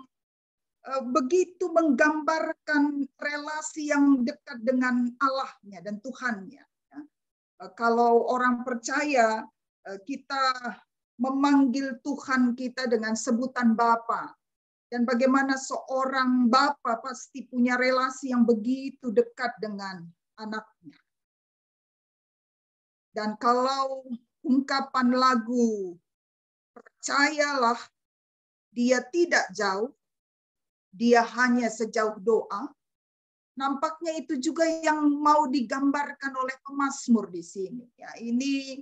begitu menggambarkan relasi yang dekat dengan Allahnya dan Tuhannya? Kalau orang percaya, kita memanggil Tuhan kita dengan sebutan Bapa. Dan bagaimana seorang Bapa pasti punya relasi yang begitu dekat dengan anaknya. Dan kalau ungkapan lagu, percayalah Dia tidak jauh, Dia hanya sejauh doa, nampaknya itu juga yang mau digambarkan oleh pemazmur di sini. Ya, ini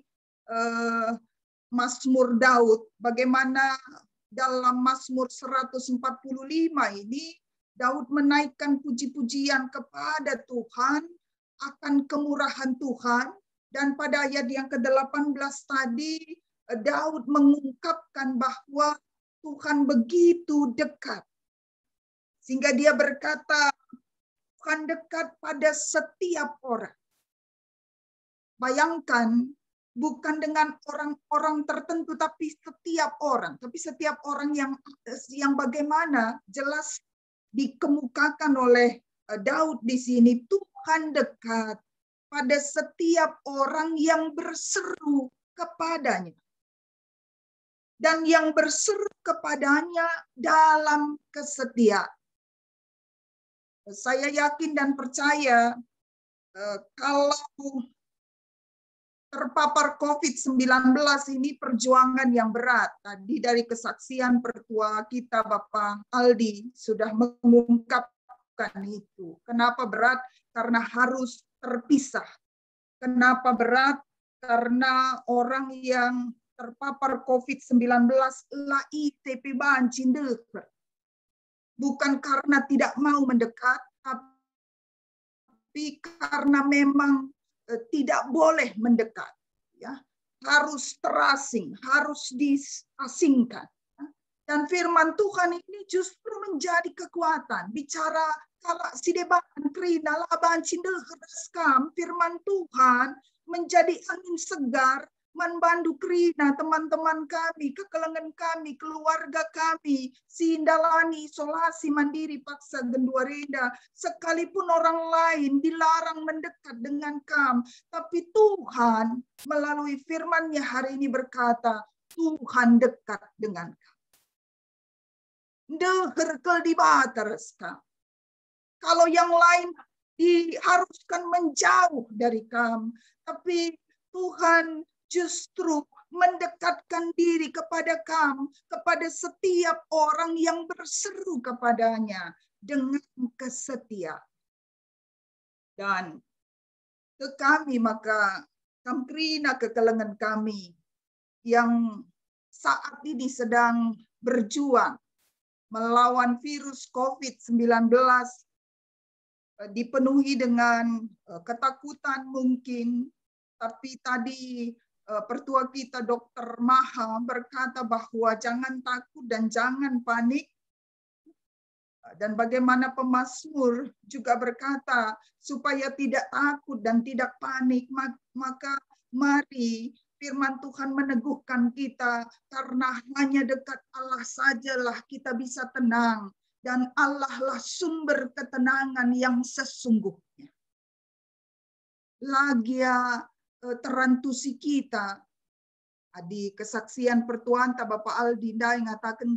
Mazmur Daud, bagaimana dalam Mazmur 145 ini Daud menaikkan puji-pujian kepada Tuhan akan kemurahan Tuhan, dan pada ayat yang ke-18 tadi Daud mengungkapkan bahwa Tuhan begitu dekat sehingga dia berkata Tuhan dekat pada setiap orang. Bayangkan, bukan dengan orang-orang tertentu, tapi setiap orang. Tapi setiap orang yang bagaimana jelas dikemukakan oleh Daud di sini. Tuhan dekat pada setiap orang yang berseru kepadanya. Dan yang berseru kepadanya dalam kesetiaan. Saya yakin dan percaya kalau terpapar COVID-19 ini perjuangan yang berat. Tadi dari kesaksian pertua kita Bapak Aldi sudah mengungkapkan bukan itu. Kenapa berat? Karena harus terpisah. Kenapa berat? Karena orang yang terpapar COVID-19 lah ITP bancin dekat. Bukan karena tidak mau mendekat, tapi karena memang tidak boleh mendekat. Ya, harus terasing, harus diasingkan. Dan firman Tuhan ini justru menjadi kekuatan. Bicara kalau si deban krina laban cindel kereskam, firman Tuhan menjadi angin segar, membantu krina teman-teman kami, kekelengan kami, keluarga kami, sindalani isolasi mandiri paksa genduareda, sekalipun orang lain dilarang mendekat dengan kam, tapi Tuhan melalui firman-Nya hari ini berkata, Tuhan dekat dengan kam. Degerkel di batas kam. Kalau yang lain diharuskan menjauh dari kam, tapi Tuhan justru mendekatkan diri kepada kam, kepada setiap orang yang berseru kepadanya dengan kesetiaan. Dan ke kami maka kamkrina kekelengan kami yang saat ini sedang berjuang melawan virus COVID-19, dipenuhi dengan ketakutan mungkin, tapi tadi pertua kita Dr. Maha berkata bahwa jangan takut dan jangan panik. Dan bagaimana pemazmur juga berkata supaya tidak takut dan tidak panik, maka mari firman Tuhan meneguhkan kita, karena hanya dekat Allah sajalah kita bisa tenang, dan Allah lah sumber ketenangan yang sesungguhnya. Lagia terantusi kita di kesaksian pertuanta Bapak Aldi Ndai ngatakan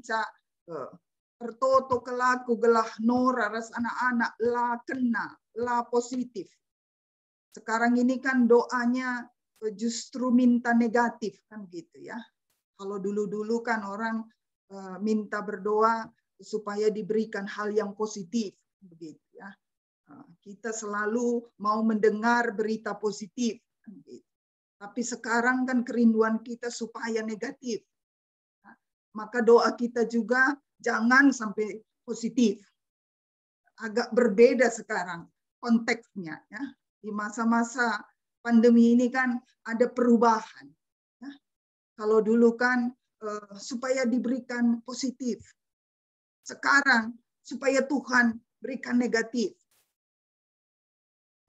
tertoto kelaku gelah nora ras anak-anak la kena la positif. Sekarang ini kan doanya justru minta negatif kan gitu ya. Kalau dulu-dulu kan orang minta berdoa supaya diberikan hal yang positif begitu ya. Kita selalu mau mendengar berita positif kan gitu. Tapi sekarang kan kerinduan kita supaya negatif. Maka doa kita juga jangan sampai positif. Agak berbeda sekarang konteksnya ya. Di masa-masa pandemi ini kan ada perubahan. Ya. Kalau dulu kan supaya diberikan positif. Sekarang supaya Tuhan berikan negatif.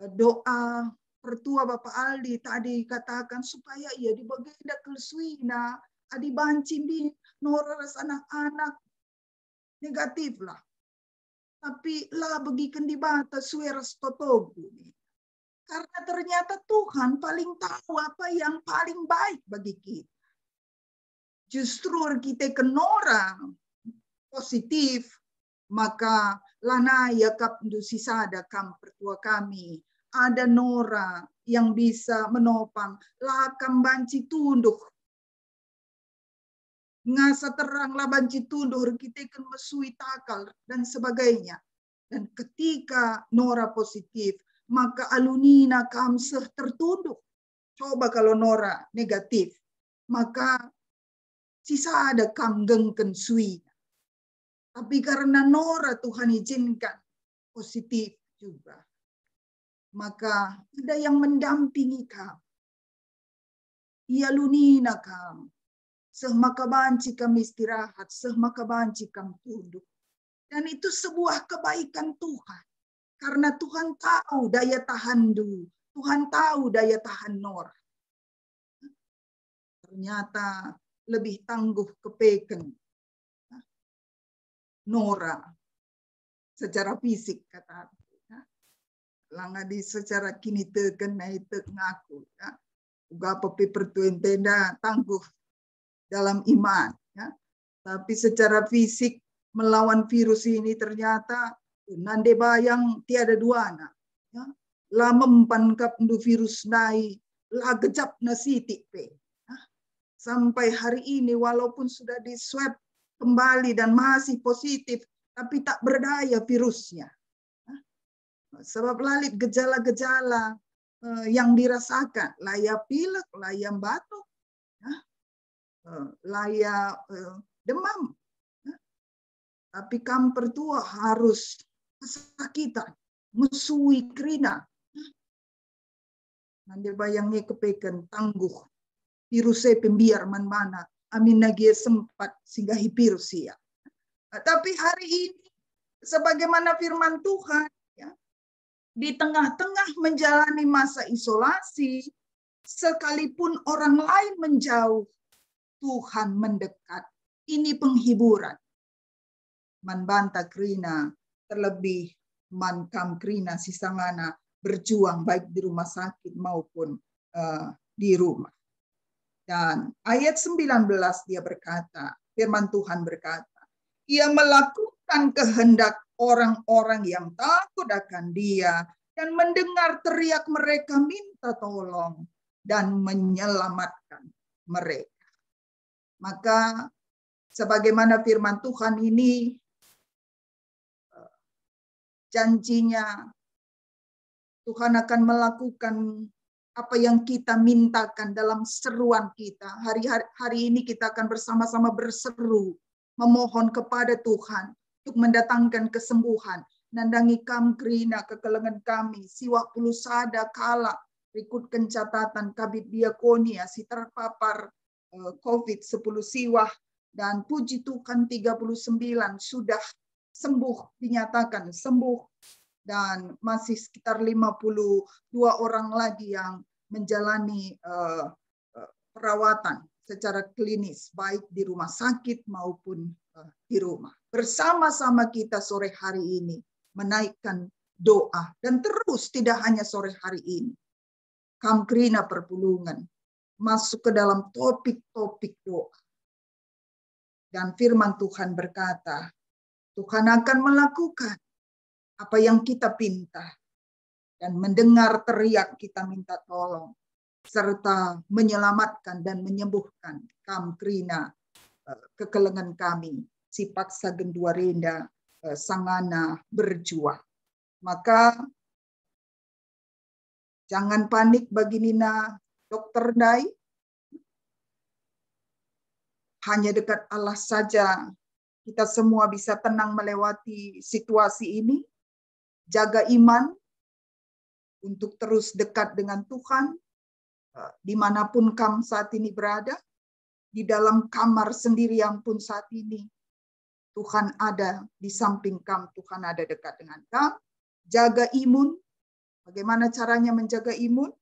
Doa pertua Bapak Aldi tadi katakan supaya ia dibagenda kelsuina, adi bancin di noras anak-anak negatif lah. Tapi lah bagikan di batas sueras totogu. Karena ternyata Tuhan paling tahu apa yang paling baik bagi kita. Justru kita kenora positif, maka lana yakap sisada kam pertua kami. Ada nora yang bisa menopang. Lakam banci tunduk. Ngasa terang lah banci tunduk. Kita kan mesui takal dan sebagainya. Dan ketika nora positif, maka alunina kamseh tertunduk. Coba kalau nora negatif, maka sisa ada kam gengken sui. Tapi karena nora Tuhan izinkan positif juga, maka ada yang mendampingi kam. Ia lunina kam. Seh maka banci kam istirahat, seh maka banci kam tunduk. Dan itu sebuah kebaikan Tuhan. Karena Tuhan tahu daya tahan Tuhan tahu daya tahan nora. Ternyata lebih tangguh kepeken nora secara fisik kata langa di secara kini teken naik ngaku ya. Uga pepi pertuen tenda tangguh dalam iman ya. Tapi secara fisik melawan virus ini ternyata nande bayang tiada duana ya. La mempan kap ndu virus nai la gejap na sitik pe ya. Sampai hari ini walaupun sudah di swab kembali dan masih positif tapi tak berdaya virusnya ya. Sebab lalit gejala-gejala yang dirasakan, laya pilek, laya batuk, laya demam. Tapi kam pertua harus kesakitan, musui krina. Nanti bayangnya kepeken tangguh, virusnya pembiar mana amin nagia sempat singgahi virus ya. Tapi hari ini, sebagaimana firman Tuhan, ya, di tengah-tengah menjalani masa isolasi, sekalipun orang lain menjauh, Tuhan mendekat. Ini penghiburan. Manbanta krina, terlebih mankam krina sisangana berjuang baik di rumah sakit maupun di rumah. Dan ayat 19 dia berkata, firman Tuhan berkata, ia melakukan kehendak orang-orang yang takut akan dia dan mendengar teriak mereka minta tolong dan menyelamatkan mereka. Maka sebagaimana firman Tuhan ini, janjinya Tuhan akan melakukan apa yang kita mintakan dalam seruan kita. Hari ini kita akan bersama-sama berseru, memohon kepada Tuhan untuk mendatangkan kesembuhan. Nandangi kam krina kekelengan kami, siwak pulu sada kala, ikutkan catatan kabit diakonia, si terpapar COVID-10 siwah, dan puji Tuhan 39 sudah sembuh, dinyatakan sembuh. Dan masih sekitar 52 orang lagi yang menjalani perawatan secara klinis, baik di rumah sakit maupun di rumah. Bersama-sama kita sore hari ini menaikkan doa. Dan terus tidak hanya sore hari ini. Kamkrina Perpulungan masuk ke dalam topik-topik doa. Dan firman Tuhan berkata, Tuhan akan melakukan apa yang kita pinta dan mendengar teriak kita minta tolong serta menyelamatkan dan menyembuhkan kamkrina kekelengan kami si paksa gendua renda sangana berjuang. Maka jangan panik bagi Nina Dokter Dai, hanya dekat Allah saja kita semua bisa tenang melewati situasi ini. Jaga iman untuk terus dekat dengan Tuhan, dimanapun kamu saat ini berada, di dalam kamar sendirian pun saat ini, Tuhan ada di samping kamu, Tuhan ada dekat dengan kamu. Jaga imun, bagaimana caranya menjaga imun?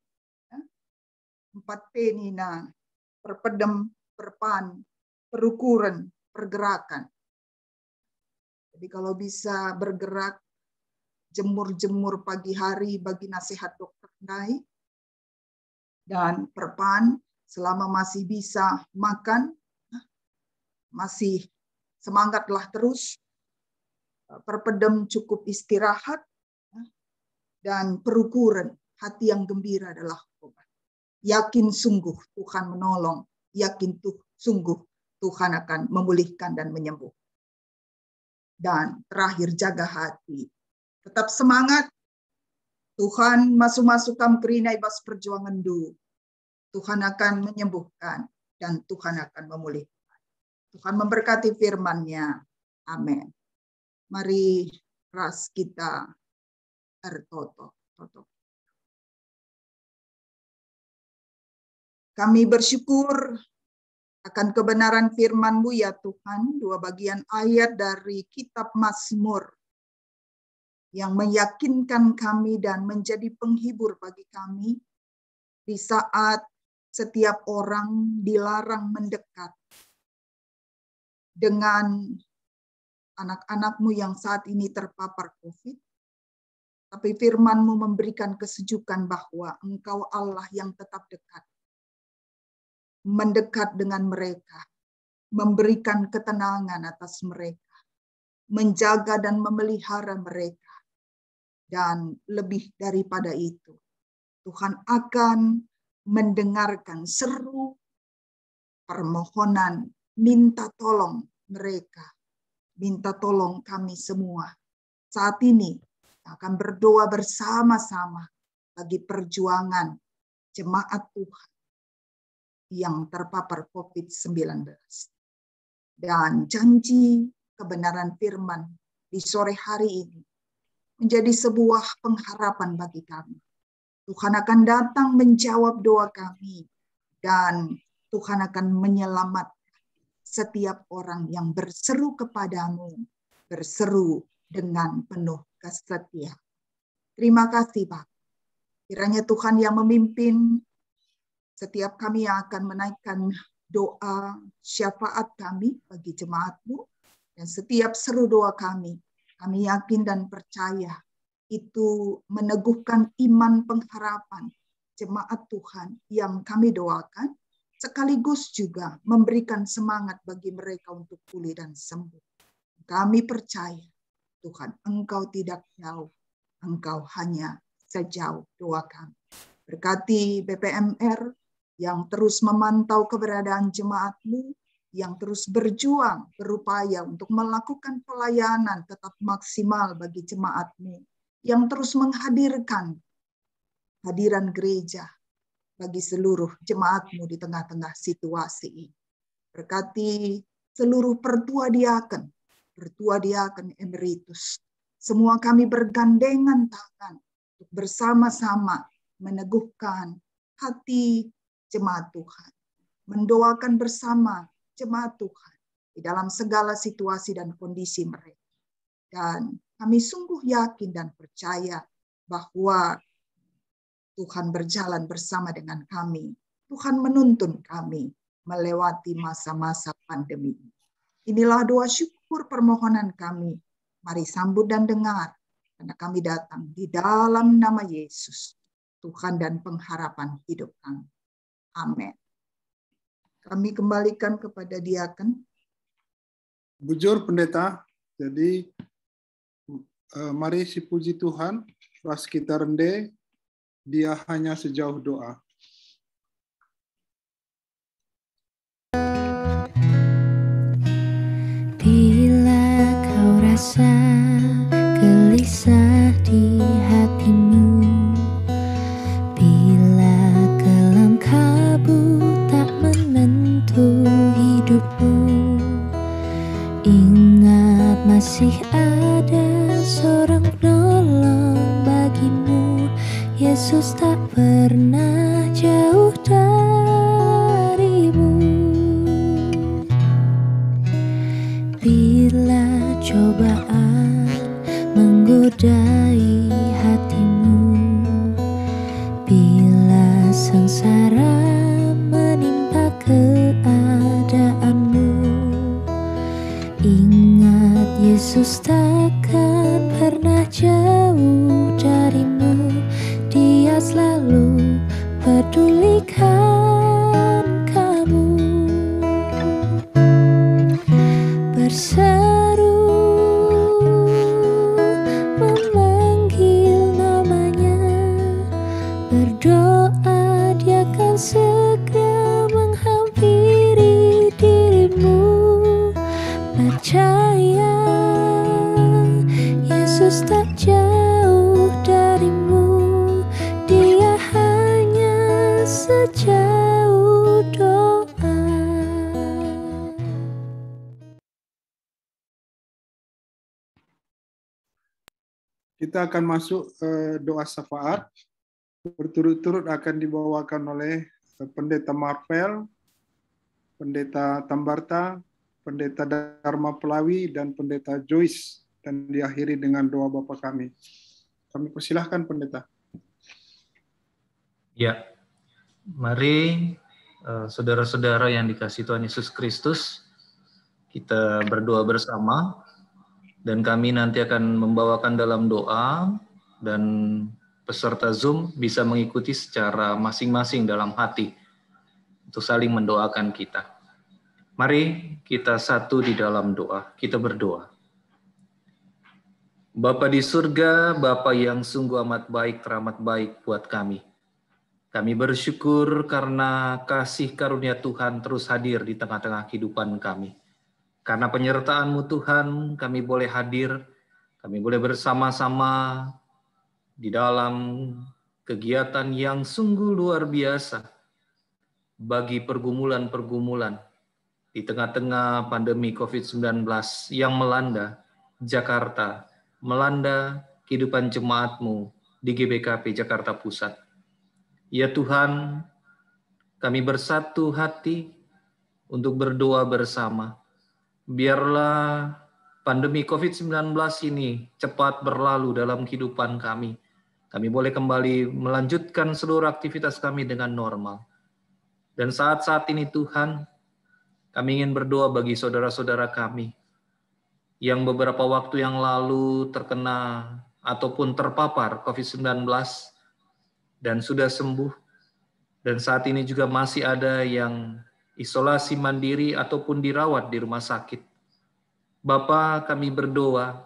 4P Nina, perpedem, perpan, perukuran, pergerakan. Jadi kalau bisa bergerak, jemur-jemur pagi hari bagi nasihat Dokter Dai, dan perpan selama masih bisa makan, masih semangatlah terus, perpedem cukup istirahat, dan perukuran hati yang gembira adalah obat. Yakin sungguh Tuhan menolong, yakin sungguh Tuhan akan memulihkan dan menyembuhkan. Dan terakhir jaga hati. Tetap semangat. Tuhan masuk-masuk kamkrina ibas perjuangan du. Tuhan akan menyembuhkan dan Tuhan akan memulihkan. Tuhan memberkati firman-Nya. Amin. Mari ras kita ertoto. Kami bersyukur akan kebenaran firman-Mu ya Tuhan. 2 bagian ayat dari kitab Mazmur yang meyakinkan kami dan menjadi penghibur bagi kami di saat setiap orang dilarang mendekat dengan anak-anak-Mu yang saat ini terpapar COVID. Tapi firman-Mu memberikan kesejukan bahwa Engkau Allah yang tetap dekat. Mendekat dengan mereka, memberikan ketenangan atas mereka, menjaga dan memelihara mereka. Dan lebih daripada itu, Tuhan akan mendengarkan seru permohonan, minta tolong mereka, minta tolong kami semua. Saat ini Kita akan berdoa bersama-sama bagi perjuangan jemaat Tuhan yang terpapar COVID-19. Dan janji kebenaran firman di sore hari ini menjadi sebuah pengharapan bagi kami. Tuhan akan datang menjawab doa kami dan Tuhan akan menyelamatkan setiap orang yang berseru kepadamu, berseru dengan penuh kesetiaan. Terima kasih, Bapak. Kiranya Tuhan yang memimpin setiap kami yang akan menaikkan doa syafaat kami bagi jemaat-Mu, dan setiap seru doa kami yakin dan percaya itu meneguhkan iman pengharapan jemaat Tuhan yang kami doakan, sekaligus juga memberikan semangat bagi mereka untuk pulih dan sembuh. Kami percaya, Tuhan, Engkau tidak jauh, Engkau hanya sejauh doa kami. Berkati BPMR yang terus memantau keberadaan jemaat-Mu, yang terus berjuang, berupaya untuk melakukan pelayanan tetap maksimal bagi jemaat-Mu, yang terus menghadirkan hadiran gereja bagi seluruh jemaat-Mu di tengah-tengah situasi ini. Berkati seluruh pertua diaken emeritus. Semua kami bergandengan tangan untuk bersama-sama meneguhkan hati jemaat Tuhan, mendoakan bersama jemaat Tuhan di dalam segala situasi dan kondisi mereka. Dan kami sungguh yakin dan percaya bahwa Tuhan berjalan bersama dengan kami. Tuhan menuntun kami melewati masa-masa pandemi. Inilah doa syukur permohonan kami. Mari sambut dan dengar, karena kami datang di dalam nama Yesus, Tuhan dan pengharapan hidup kami. Amin. Kami kembalikan kepada diaken. Bujur pendeta, jadi mari si puji Tuhan, pas kita rende, dia hanya sejauh doa. Bila kau rasa gelisah di hatimu, bila kelam kabut tak menentu hidupmu, ingat masih ada seorang penolong bagimu. Yesus tak pernah jauh darimu. Bila cobaan menggodai hatimu, bila sengsara menimpa keadaanmu, ingat Yesus takkan pernah jauh darimu. Dia selalu pedulikan kamu. Berseru memanggil namanya, berdoa dia akan segera menghampiri dirimu. Percaya Yesus tak jauh darimu, dia hanya sejauh doa. Kita akan masuk doa syafaat. Berturut-turut akan dibawakan oleh Pendeta Marvel, Pendeta Tambarta, Pendeta Dharma Pelawi, dan Pendeta Joyce, dan diakhiri dengan doa Bapa kami. Kami persilahkan Pendeta. Ya, mari saudara-saudara yang dikasihi Tuhan Yesus Kristus, kita berdoa bersama, dan kami nanti akan membawakan dalam doa, dan peserta Zoom bisa mengikuti secara masing-masing dalam hati untuk saling mendoakan kita. Mari kita satu di dalam doa, kita berdoa. Bapa di surga, Bapa yang sungguh amat baik, teramat baik buat kami. Kami bersyukur karena kasih karunia Tuhan terus hadir di tengah-tengah kehidupan kami. Karena penyertaan-Mu Tuhan, kami boleh hadir, Kami boleh bersama-sama di dalam kegiatan yang sungguh luar biasa bagi pergumulan-pergumulan di tengah-tengah pandemi COVID-19 yang melanda Jakarta, melanda kehidupan jemaat-Mu di GBKP Jakarta Pusat. Ya Tuhan, kami bersatu hati untuk berdoa bersama. Biarlah pandemi COVID-19 ini cepat berlalu dalam kehidupan kami. Kami boleh kembali melanjutkan seluruh aktivitas kami dengan normal. Dan saat-saat ini Tuhan, kami ingin berdoa bagi saudara-saudara kami yang beberapa waktu yang lalu terkena ataupun terpapar COVID-19 dan sudah sembuh. Dan saat ini juga masih ada yang isolasi mandiri ataupun dirawat di rumah sakit. Bapa, kami berdoa,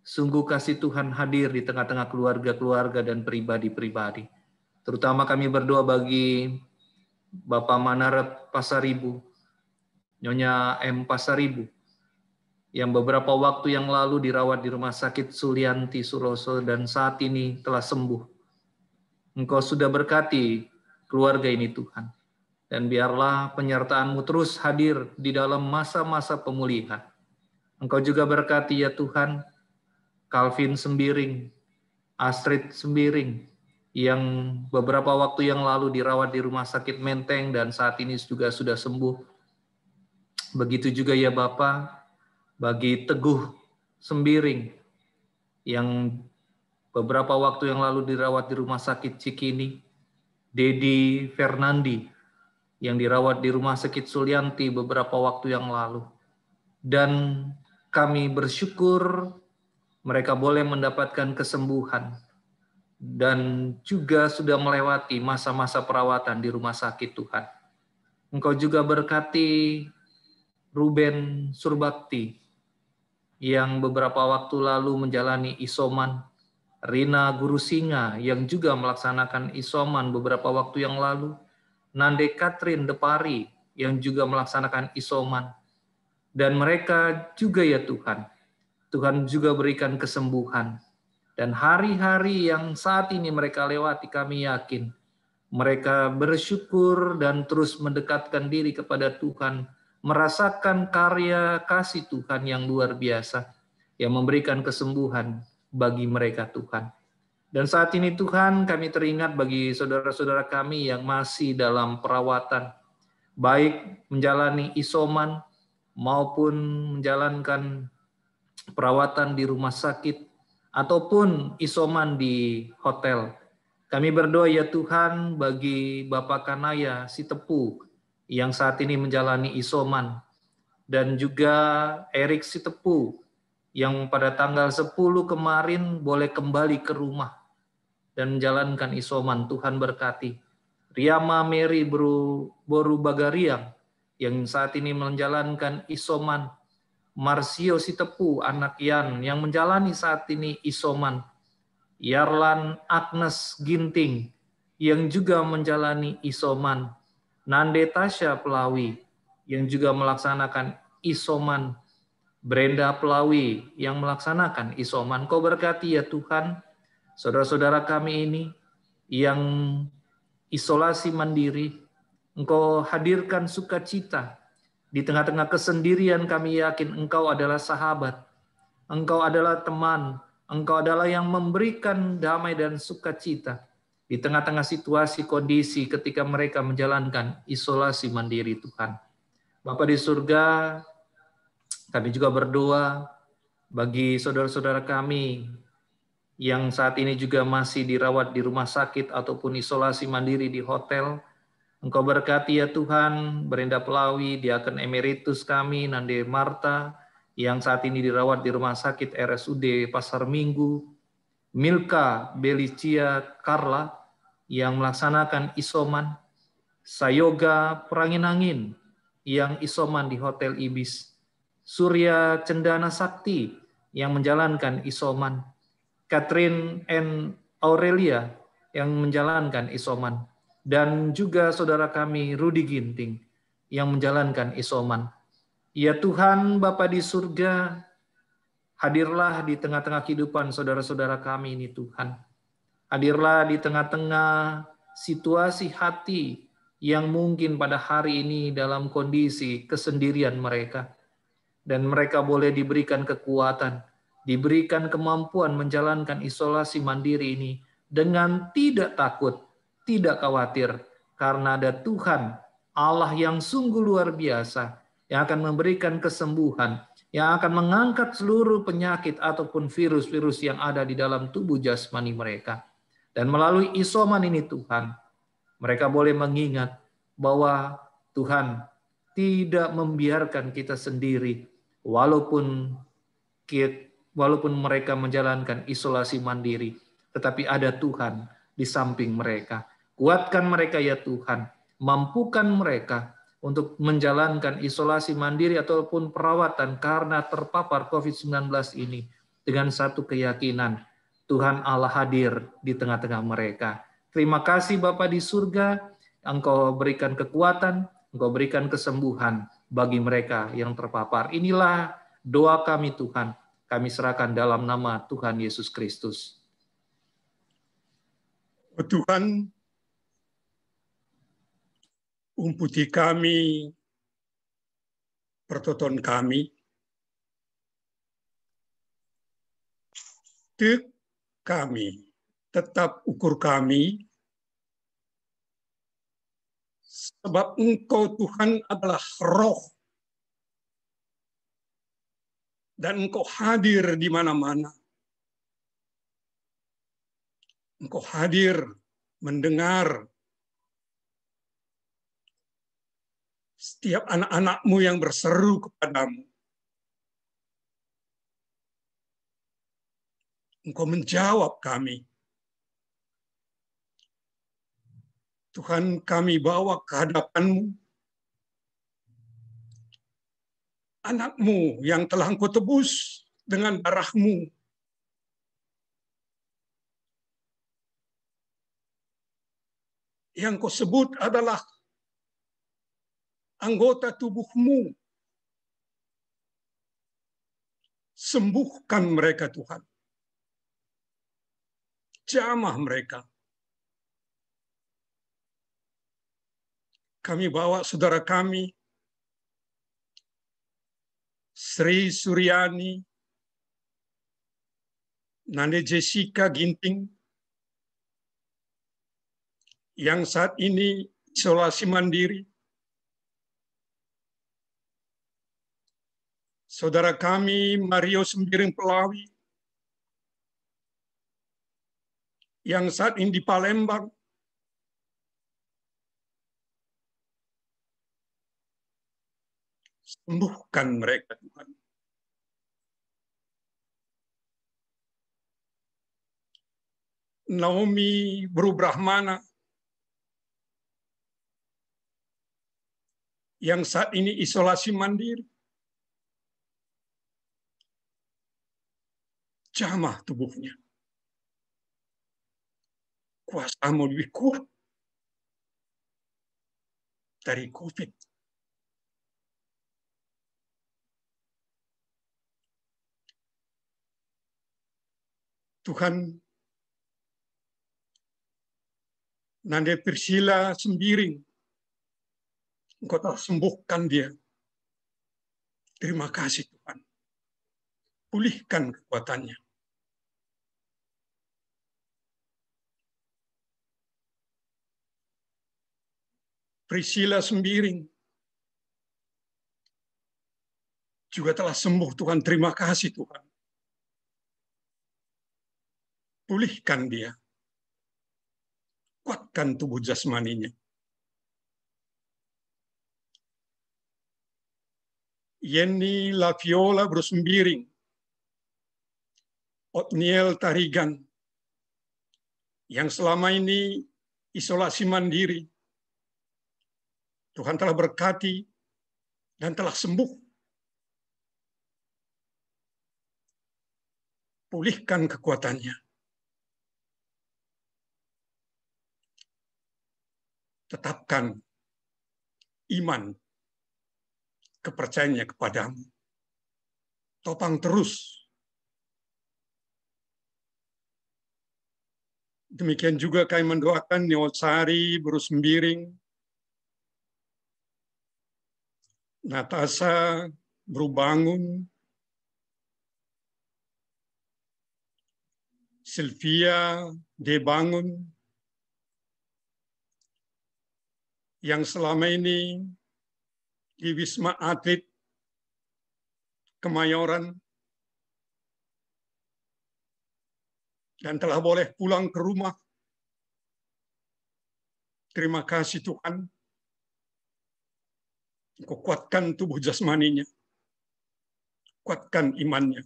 sungguh kasih Tuhan hadir di tengah-tengah keluarga-keluarga dan pribadi-pribadi. Terutama kami berdoa bagi Bapak Manaret Pasaribu, Nyonya M. Pasaribu, yang beberapa waktu yang lalu dirawat di Rumah Sakit Sulianti Suroso dan saat ini telah sembuh. Engkau sudah berkati keluarga ini Tuhan. Dan biarlah penyertaan-Mu terus hadir di dalam masa-masa pemulihan. Engkau juga berkati ya Tuhan, Calvin Sembiring, Astrid Sembiring, yang beberapa waktu yang lalu dirawat di Rumah Sakit Menteng dan saat ini juga sudah sembuh. Begitu juga ya Bapa, bagi Teguh Sembiring, yang beberapa waktu yang lalu dirawat di Rumah Sakit Cikini, Dedi Fernandi, yang dirawat di Rumah Sakit Sulianti beberapa waktu yang lalu. Dan kami bersyukur mereka boleh mendapatkan kesembuhan dan juga sudah melewati masa-masa perawatan di rumah sakit Tuhan. Engkau juga berkati Ruben Surbakti yang beberapa waktu lalu menjalani isoman, Rina Guru Singa yang juga melaksanakan isoman beberapa waktu yang lalu, Nande Katrin Depari yang juga melaksanakan isoman. Dan mereka juga ya Tuhan, Tuhan juga berikan kesembuhan. Dan hari-hari yang saat ini mereka lewati, kami yakin mereka bersyukur dan terus mendekatkan diri kepada Tuhan, merasakan karya kasih Tuhan yang luar biasa, yang memberikan kesembuhan bagi mereka Tuhan. Dan saat ini Tuhan, kami teringat bagi saudara-saudara kami yang masih dalam perawatan, baik menjalani isoman maupun menjalankan perawatan di rumah sakit ataupun isoman di hotel. Kami berdoa ya Tuhan bagi Bapak Kanaya Sitepu yang saat ini menjalani isoman, dan juga Erik Sitepu yang pada tanggal 10 kemarin boleh kembali ke rumah dan menjalankan isoman. Tuhan berkati. Riyama Mary Boru Bagariang yang saat ini menjalankan isoman. Marsio Sitepu, anak Yan, yang menjalani saat ini isoman. Yarlan Agnes Ginting, yang juga menjalani isoman. Nande Tasya Pelawi, yang juga melaksanakan isoman. Brenda Pelawi, yang melaksanakan isoman. Kau berkati ya Tuhan, saudara-saudara kami ini, yang isolasi mandiri, Engkau hadirkan sukacita. Di tengah-tengah kesendirian kami yakin Engkau adalah sahabat, Engkau adalah teman, Engkau adalah yang memberikan damai dan sukacita di tengah-tengah situasi kondisi ketika mereka menjalankan isolasi mandiri Tuhan. Bapa di surga, kami juga berdoa bagi saudara-saudara kami yang saat ini juga masih dirawat di rumah sakit ataupun isolasi mandiri di hotel. Engkau berkati ya Tuhan, Brenda Pelawi, Diaken Emeritus kami, Nande Marta, yang saat ini dirawat di Rumah Sakit RSUD Pasar Minggu, Milka Belicia Carla, yang melaksanakan isoman, Sayoga Peranginangin, yang isoman di Hotel Ibis, Surya Cendana Sakti, yang menjalankan isoman, Catherine N. Aurelia, yang menjalankan isoman, dan juga saudara kami Rudi Ginting yang menjalankan isoman. Ya Tuhan Bapa di surga, Hadirlah di tengah-tengah kehidupan saudara-saudara kami ini Tuhan. Hadirlah di tengah-tengah situasi hati yang mungkin pada hari ini dalam kondisi kesendirian mereka. Dan mereka boleh diberikan kekuatan, diberikan kemampuan menjalankan isolasi mandiri ini dengan tidak takut, tidak khawatir, karena ada Tuhan, Allah yang sungguh luar biasa, yang akan memberikan kesembuhan, yang akan mengangkat seluruh penyakit ataupun virus-virus yang ada di dalam tubuh jasmani mereka. Dan melalui isoman ini Tuhan, mereka boleh mengingat bahwa Tuhan tidak membiarkan kita sendiri, walaupun mereka menjalankan isolasi mandiri, tetapi ada Tuhan di samping mereka. Kuatkan mereka ya Tuhan, mampukan mereka untuk menjalankan isolasi mandiri ataupun perawatan karena terpapar COVID-19 ini dengan satu keyakinan, Tuhan Allah hadir di tengah-tengah mereka. Terima kasih Bapa di surga, Engkau berikan kekuatan, Engkau berikan kesembuhan bagi mereka yang terpapar. Inilah doa kami Tuhan, kami serahkan dalam nama Tuhan Yesus Kristus. Oh Tuhan, umputi kami, pertoton kami, tek kami, tetap ukur kami, sebab Engkau Tuhan adalah roh, dan Engkau hadir di mana-mana. Engkau hadir mendengar setiap anak-anak-Mu yang berseru kepadamu. Engkau menjawab kami. Tuhan, kami bawa ke hadapan-Mu anak-Mu yang telah Engkau tebus dengan darah-Mu. Yang Kau sebut adalah anggota tubuh-Mu. Sembuhkan mereka, Tuhan. Jamah mereka. Kami bawa saudara kami, Sri Suryani, Nande Jessica Ginting, yang saat ini isolasi mandiri. Saudara kami Mario Sembiring Pelawi, yang saat ini di Palembang. Sembuhkan mereka, Tuhan. Naomi Bru Brahmana, yang saat ini isolasi mandiri. Jamah tubuhnya. Kuasa-Mu lebih kuat dari COVID. Tuhan, Nande Priscilla Sembiring, Engkau telah sembuhkan dia. Terima kasih Tuhan. Pulihkan kekuatannya. Priscilla Sembiring juga telah sembuh Tuhan. Terima kasih Tuhan. Pulihkan dia. Kuatkan tubuh jasmaninya. Yenny Laviola Bersembiring, Otniel Tarigan, yang selama ini isolasi mandiri, Tuhan telah berkati dan telah sembuh. Pulihkan kekuatannya. Tetapkan iman, kepercayaannya kepadamu. Topang terus Demikian juga kami mendoakan Neosari, Bruce Sembiring, Natasha, Bro Bangun, Sylvia, De Bangun, yang selama ini di Wisma Atlet Kemayoran dan telah boleh pulang ke rumah. Terima kasih Tuhan. Engkau kuatkan tubuh jasmaninya. Kuatkan imannya.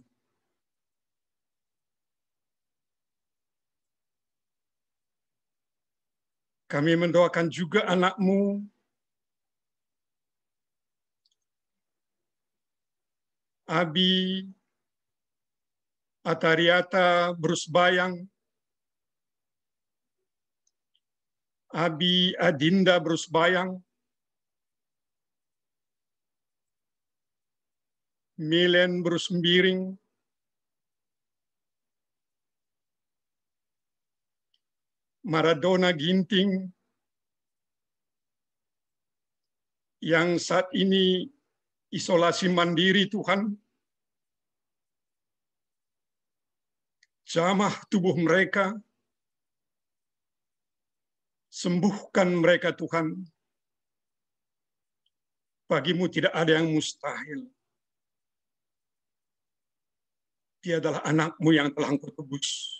Kami mendoakan juga anakmu, Abi Atariata Brusbayang, Abi Adinda Brusbayang, Milen Brusmbiring, Maradona Ginting, yang saat ini isolasi mandiri Tuhan, jamah tubuh mereka, sembuhkan mereka Tuhan. Bagimu tidak ada yang mustahil. Dia adalah anakmu yang telah Engkau tebus.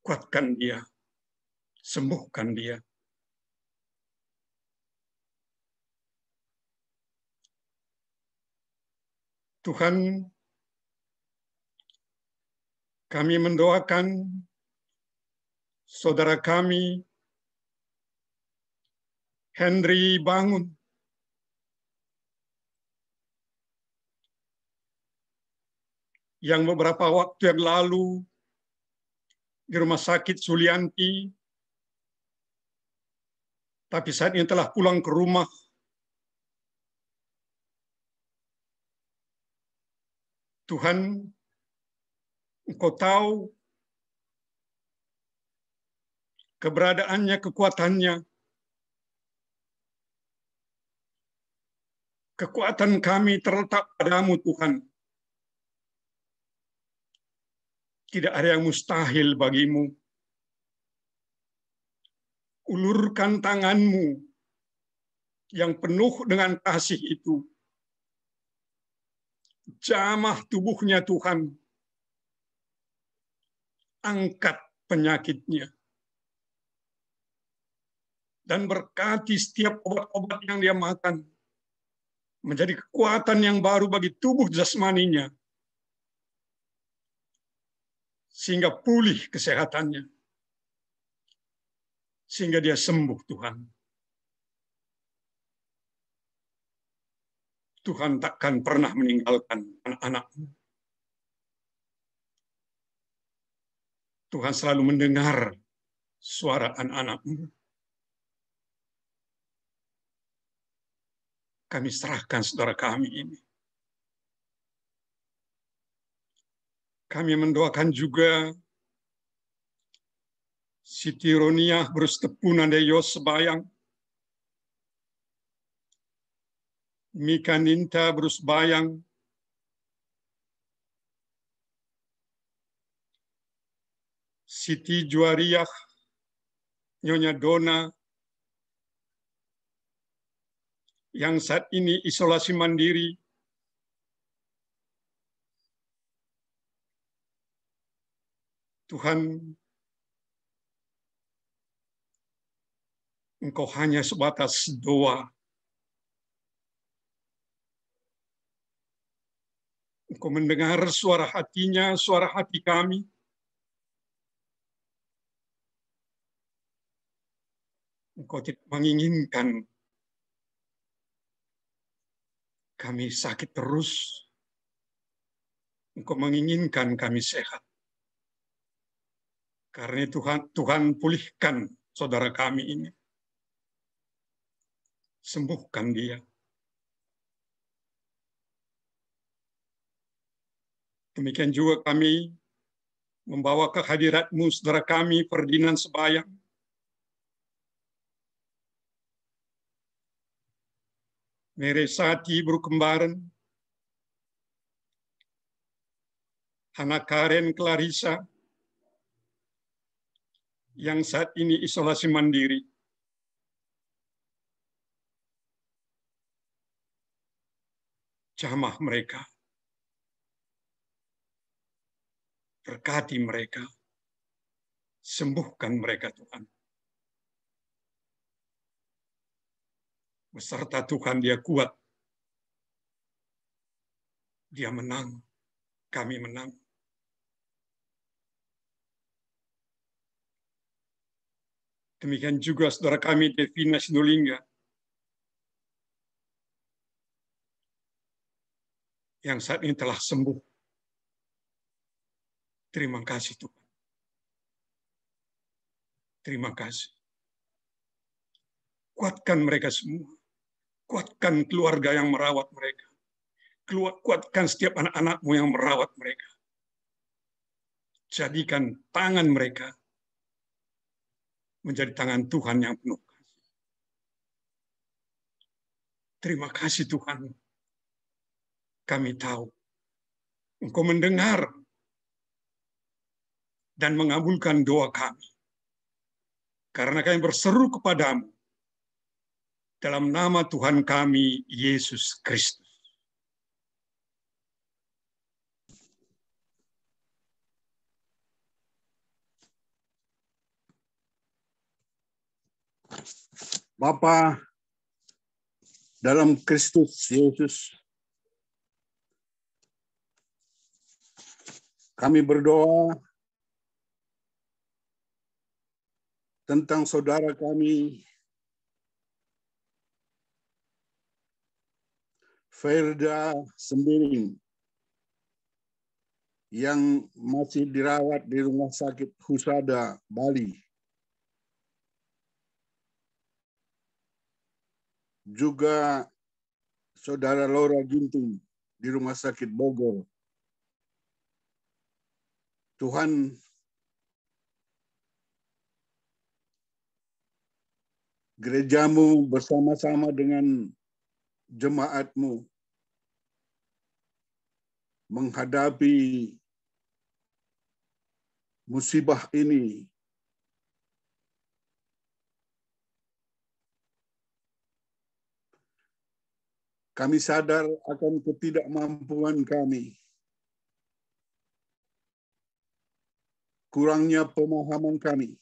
Kuatkan dia, sembuhkan dia. Tuhan, kami mendoakan saudara kami, Henry Bangun, yang beberapa waktu yang lalu di Rumah Sakit Sulianti, tapi saat ini telah pulang ke rumah. Tuhan, Engkau tahu keberadaannya, kekuatannya. Kekuatan kami terletak padamu, Tuhan. Tidak ada yang mustahil bagimu. Ulurkan tanganmu yang penuh dengan kasih itu. Jamah tubuhnya Tuhan. Angkat penyakitnya. Dan berkati setiap obat-obat yang dia makan. Menjadi kekuatan yang baru bagi tubuh jasmaninya. Sehingga pulih kesehatannya. Sehingga dia sembuh, Tuhan. Tuhan takkan pernah meninggalkan anak-anak-Mu. Tuhan selalu mendengar suara anak-anak-Mu. Kami serahkan saudara kami ini. Kami mendoakan juga Siti Roniah Brustepunan Deyos Sebayang, Mika Ninta Brusbayang, Siti Juariah, Nyonya Dona, yang saat ini isolasi mandiri, Tuhan, Engkau hanya sebatas doa. Engkau mendengar suara hatinya, suara hati kami. Engkau tidak menginginkan kami sakit terus. Engkau menginginkan kami sehat. Karena Tuhan pulihkan saudara kami ini. Sembuhkan dia. Demikian juga kami membawa ke hadirat-Mu saudara kami Ferdinand Sebayang, Meresati Brukembaran, Hana Karen Clarissa, yang saat ini isolasi mandiri. Jamah mereka, berkati mereka, sembuhkan mereka Tuhan. Beserta Tuhan dia kuat, dia menang, kami menang. Demikian juga saudara kami Devina Sinulinga, yang saat ini telah sembuh. Terima kasih Tuhan. Terima kasih. Kuatkan mereka semua. Kuatkan keluarga yang merawat mereka. Kuatkan setiap anak-anak-Mu yang merawat mereka. Jadikan tangan mereka menjadi tangan Tuhan yang penuh kasih. Terima kasih Tuhan. Kami tahu Engkau mendengar dan mengabulkan doa kami. Karena kami berseru kepadamu dalam nama Tuhan kami, Yesus Kristus. Bapa dalam Kristus Yesus, kami berdoa tentang saudara kami Ferda Sembiring yang masih dirawat di Rumah Sakit Husada, Bali. Juga saudara Laura Ginting di Rumah Sakit Bogor. Tuhan, gereja-Mu bersama-sama dengan jemaat-Mu menghadapi musibah ini. Kami sadar akan ketidakmampuan kami, kurangnya pemahaman kami,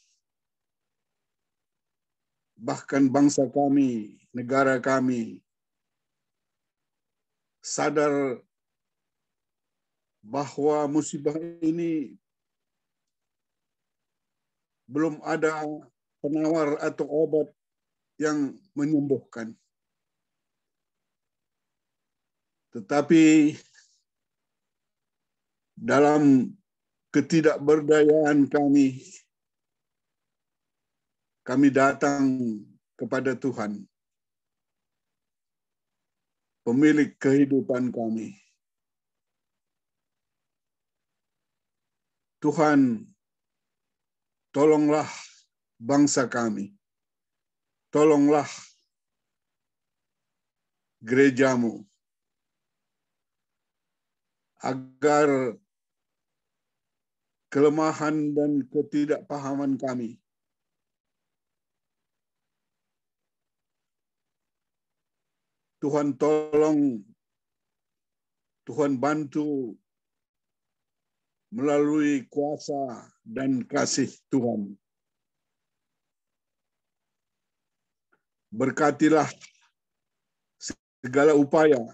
bahkan bangsa kami, negara kami, sadar bahwa musibah ini belum ada penawar atau obat yang menyembuhkan. Tetapi dalam ketidakberdayaan kami datang kepada Tuhan, pemilik kehidupan kami. Tuhan, tolonglah bangsa kami. Tolonglah gereja-Mu agar kelemahan dan ketidakpahaman kami Tuhan tolong, Tuhan bantu melalui kuasa dan kasih Tuhan. Berkatilah segala upaya,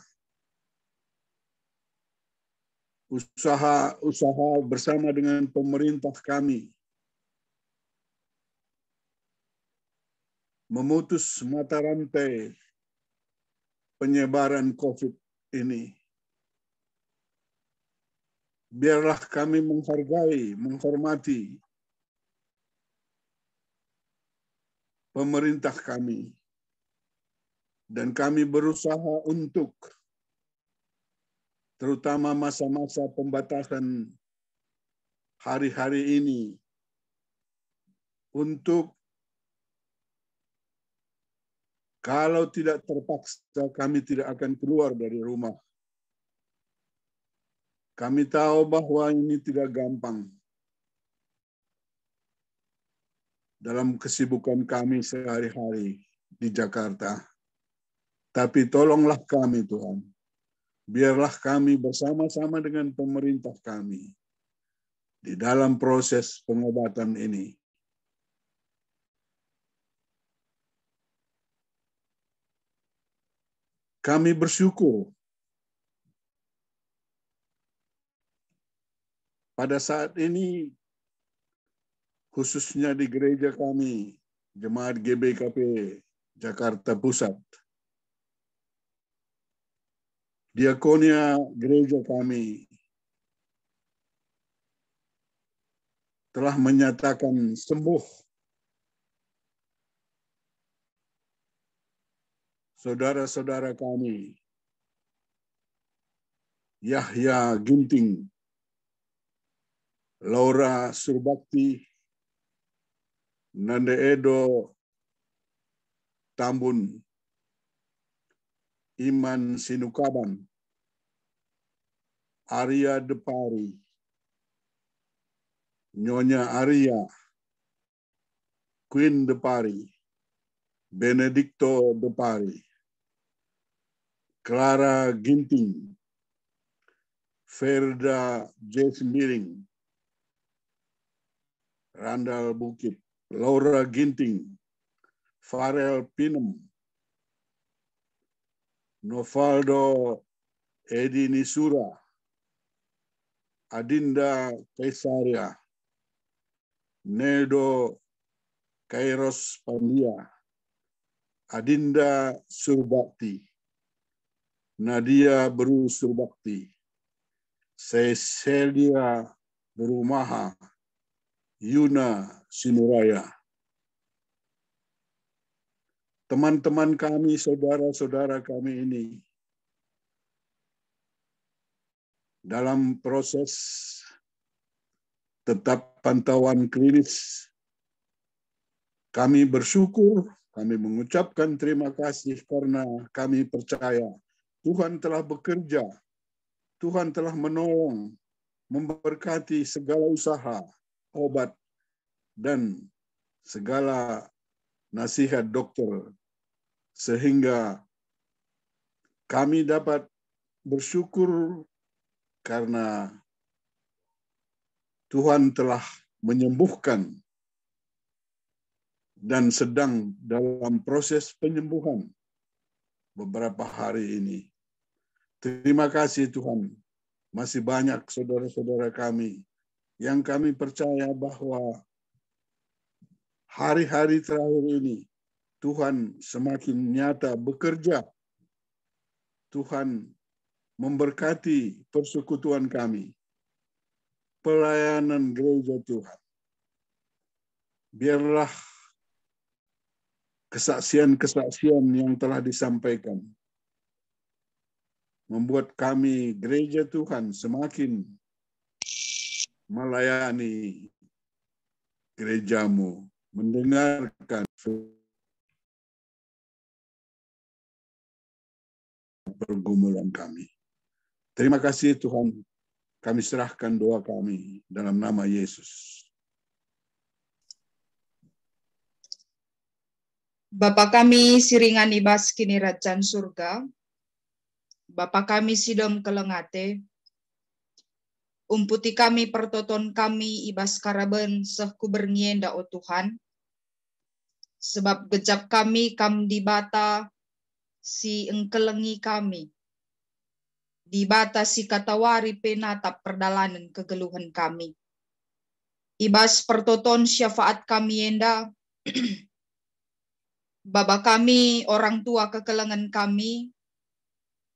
usaha bersama dengan pemerintah kami memutus mata rantai penyebaran COVID ini. Biarlah kami menghargai, menghormati pemerintah kami, dan kami berusaha untuk, terutama masa-masa pembatasan hari-hari ini untuk kalau tidak terpaksa kami tidak akan keluar dari rumah. Kami tahu bahwa ini tidak gampang dalam kesibukan kami sehari-hari di Jakarta. Tapi tolonglah kami, Tuhan. Biarlah kami bersama-sama dengan pemerintah kami di dalam proses pengobatan ini. Kami bersyukur pada saat ini, khususnya di gereja kami, Jemaat GBKP Jakarta Pusat, diakonia gereja kami telah menyatakan sembuh saudara-saudara kami, Yahya Ginting, Laura Surbakti, Nande Edo Tambun, Iman Sinukaban, Arya Depari, Nyonya Arya, Queen Depari, Benedicto Depari, Clara Ginting, Ferda Jesmiring, Randall Bukit, Laura Ginting, Farel Pinem, Novaldo Edi Nisura, Adinda Kaisaria, Nedo Kairos Pandia, Adinda Surbakti, Nadia Beru Surbakti, Cecilia Berumaha, Yuna Sinuraya. Teman-teman kami, saudara-saudara kami ini dalam proses tetap pantauan klinis. Kami bersyukur, kami mengucapkan terima kasih karena kami percaya Tuhan telah bekerja, Tuhan telah menolong, memberkati segala usaha, obat, dan segala nasihat dokter, sehingga kami dapat bersyukur karena Tuhan telah menyembuhkan dan sedang dalam proses penyembuhan beberapa hari ini. Terima kasih Tuhan. Masih banyak saudara-saudara kami yang kami percaya bahwa hari-hari terakhir ini Tuhan semakin nyata bekerja. Tuhan memberkati persekutuan kami, pelayanan gereja Tuhan. Biarlah kesaksian-kesaksian yang telah disampaikan membuat kami gereja Tuhan semakin melayani gerejamu, mendengarkan pergumulan kami. Terima kasih Tuhan, kami serahkan doa kami dalam nama Yesus. Bapa kami siringan ibas kini rajan surga, Bapa kami sidom kelengate, umputi kami pertoton kami ibas karaben sehku berngienda o Tuhan, sebab gejap kami kam di bata si engkelengi kami, di bata si katawari penatap perdalanan kegeluhan kami. Ibas pertoton syafaat kami enda, Bapa kami, orang tua kekelengan kami,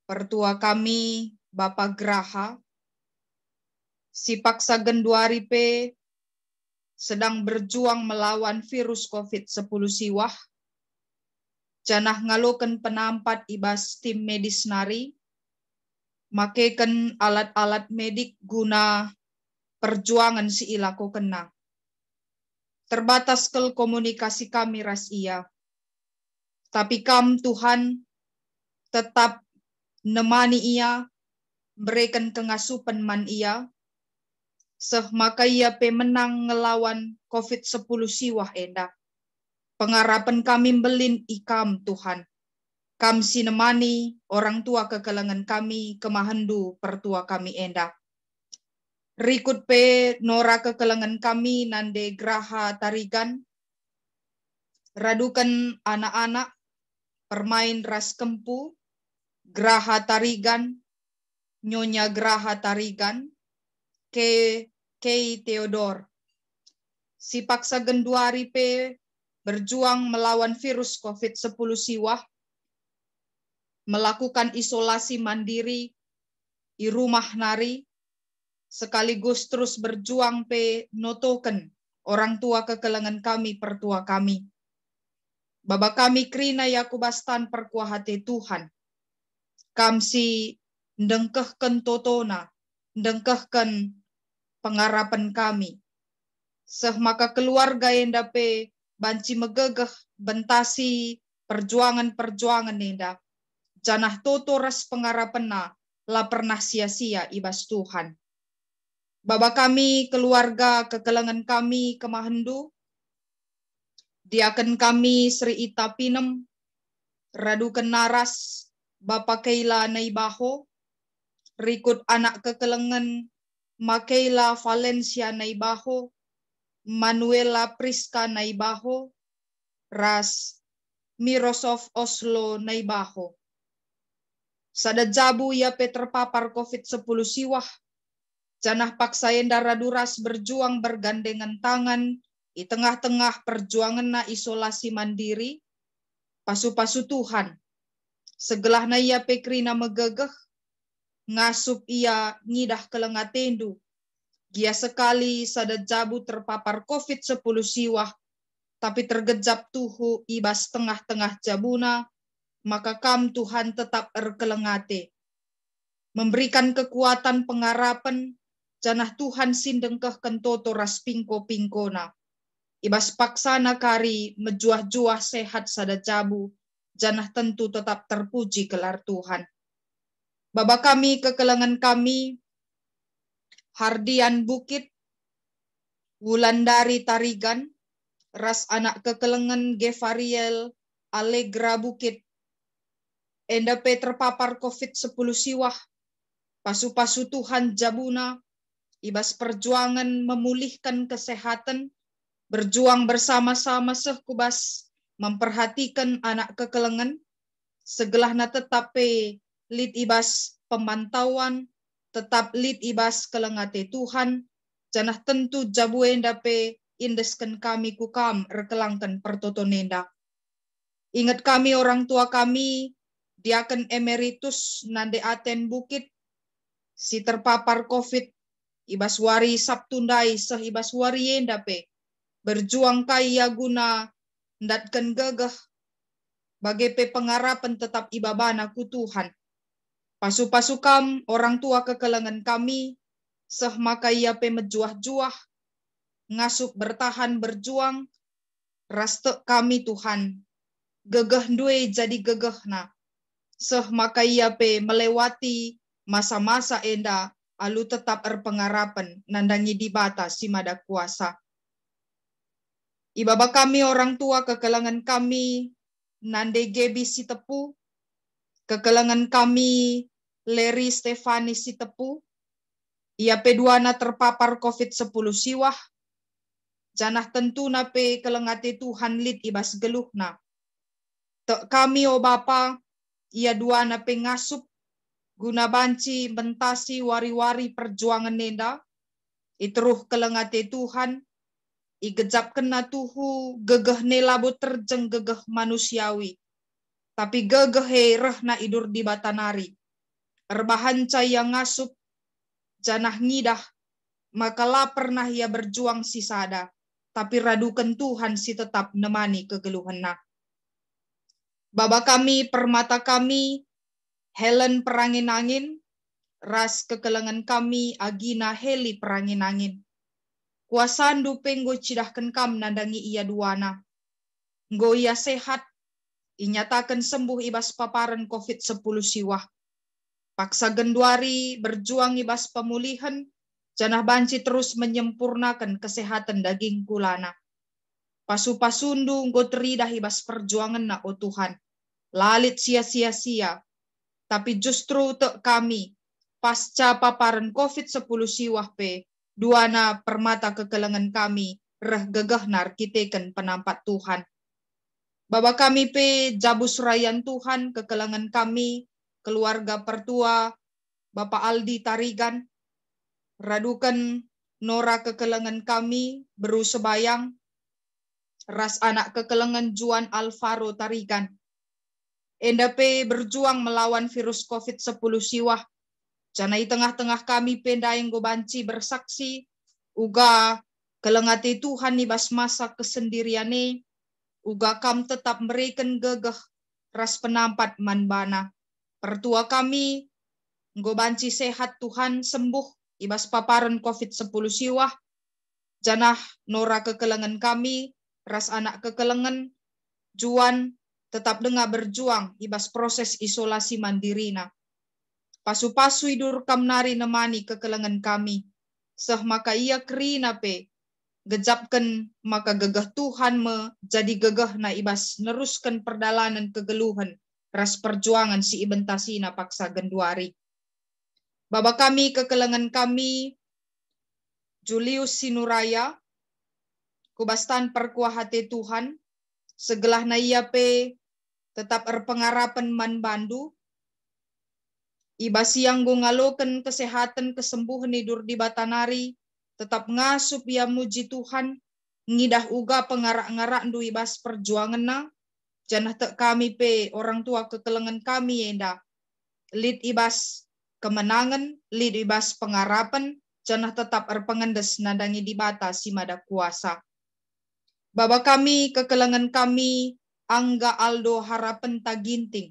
pertua kami, Bapa Graha, si paksa genduari pe, sedang berjuang melawan virus COVID-10 siwah, janah ngaloken penampat ibas tim medis nari, makeken alat-alat medik guna perjuangan si ilako kena. Terbatas kel komunikasi kami ras ia. Tapi kam Tuhan tetap nemani ia, berikan kengasupan man ia, maka ia pe menang ngelawan COVID-10 siwah enda. Pengharapan kami belin ikam Tuhan. Kam sinemani orang tua kekelangan kami, kemahendu pertua kami enda. Rikut pe nora kekelangan kami nande graha tarigan. Radukan anak-anak permain ras kempu, graha tarigan, nyonya graha tarigan, Kei Theodore. Si paksa genduari pe berjuang melawan virus COVID-10 siwah, melakukan isolasi mandiri di rumah nari, sekaligus terus berjuang pe notoken orang tua kekelangan kami, pertua kami. Baba kami krina yakubastan perkuahate Tuhan. Kam si ndengkehken totona, ndengkehken pengharapan kami. Maka keluarga yang dape banci megegeh bentasi perjuangan-perjuangan enda. Janah toto ras pengharapan na la pernah sia-sia ibas Tuhan. Baba kami, keluarga, kekelangan kami, kemahendu, diaken kami Sri Ita Pinem, raduken naras, Bapa Keila Naibaho, rikut anak kekelangan Makaila Valencia Naibaho, Manuela Priska Naibaho, ras Mirosof Oslo Naibaho. Sada jabu ia pe terpapar COVID-10 siwah, janah paksa enda raduras berjuang bergandengan tangan di tengah-tengah perjuangan na isolasi mandiri, pasu-pasu Tuhan. Segelah na ia pe krina megegeh, ngasup ia ngidah kelengatendu. Gia sekali sada jabu terpapar COVID-10 siwah, tapi tergejap tuhu ibas tengah-tengah jabuna, maka kam Tuhan tetap erkelengate. Memberikan kekuatan pengharapan, janah Tuhan sindengkeh kentoto ras pingko-pingkona. Ibas paksana kari mejuah-juah sehat sada jabu, janah tentu tetap terpuji gelar Tuhan. Baba kami, kekelangan kami, Hardian Bukit, Wulandari Tarigan, ras anak kekelangan Gevariel Allegra Bukit, enda pe terpapar COVID-10 siwah, pasu-pasu Tuhan jabuna, ibas perjuangan memulihkan kesehatan, berjuang bersama-sama sekubas, memperhatikan anak kekelangan, segelahna tetap pe lid ibas pemantauan, tetap lid ibas kelengate Tuhan, janah tentu jabu enda pe indesken kami kukam rekelangkan pertotonenda. Ingat kami orang tua kami, diaken emeritus nande Aten Bukit, si terpapar COVID, ibas wari Sabtundai seh ibas wari enda pe, berjuang kaya guna ndatken gegeh, bagai pe pengharapan tetap ibabana ku Tuhan. Pasu-pasukam orang tua kekelangan kami, seh maka ia pe mejuah-juah, ngasup bertahan berjuang, raste kami Tuhan, gegeh ndue jadi gegehna, seh maka ia pe melewati masa-masa enda, alu tetap erpengharapan, nandangi di bata si mada kuasa. Ibaba kami orang tua kekelangan kami, nande Gebi si tepu, kekelangan kami Leri Stefani si tepu, ia pe duana terpapar COVID-10 siwah, janah tentu na pe kelengate Tuhan lid ibas geluhna. Tek kami o Bapa, ia duana pe ngasup, guna banci mentasi wari-wari perjuangan nenda, iteruh kelengate Tuhan, igejap kena tuhu gegeh nelabo terjeng gegeh manusiawi, tapi gegeh rehna idur di batanari, erbahan caya ngasup, janah ngidah, maka lapar nah ia berjuang si sada, tapi radukan Tuhan si tetap nemani kegeluhanna. Baba kami, permata kami, Helen Perangin-angin, ras kekelengan kami agina heli perangin-angin. Kuasandu penggo cidahkan kam nandangi ia duana. Nggo ia sehat, inyatakan sembuh ibas paparan COVID-10 siwah. Paksa genduari berjuang ibas pemulihan, janah banci terus menyempurnakan kesehatan daging kulana. Pasu-pasundu nggo teridah ibas perjuangan na o Tuhan. Lalit sia-sia-sia, tapi justru tek kami, pasca paparan COVID-10 siwah pe, duana permata kekelengan kami, reh gegah narkiteken penampat Tuhan. Bapa kami pe jabus rayan Tuhan kekelengan kami, keluarga pertua, Bapak Aldi Tarigan, radukan Nora kekelengan kami, beru sebayang, ras anak kekelengan Juan Alvaro Tarigan. NDP berjuang melawan virus COVID-10 siwah. Janai tengah-tengah kami pendayang gobanci bersaksi, uga kelengati Tuhan nibas masa kesendiriane, uga kam tetap mereken gegeh ras penampat manbana. Pertua kami, gobanci sehat Tuhan sembuh, ibas paparan COVID-10 siwah, janah Nora kekelengan kami, ras anak kekelengan, Juan, tetap dengar berjuang ibas proses isolasi mandirina. Pasu-pasu idur kam nari nemani kekelengan kami. Seh maka ia kerina pe. Gejapkan maka gegah Tuhan me jadi gegah na ibas neruskan perdalanan kegeluhan. Ras perjuangan si ibentasina paksa genduari. Baba kami kekelengan kami. Julius Sinuraya. Kubastan perkuah hati Tuhan. Segelah na ia pe tetap erpengarapan man bandu. Iba siang go ngaloken kesehatan kesembuhan hidur di batanari. Tetap ngasup ia muji Tuhan. Ngidah uga pengarak-ngarak du ibas perjuangan na. Janah tek kami pe orang tua kekelengan kami enda. Lid ibas kemenangan, lid ibas pengarapan. Janah tetap erpengendes nadangi di bata si mada kuasa. Baba kami kekelengan kami. Angga Aldo harapan taginting.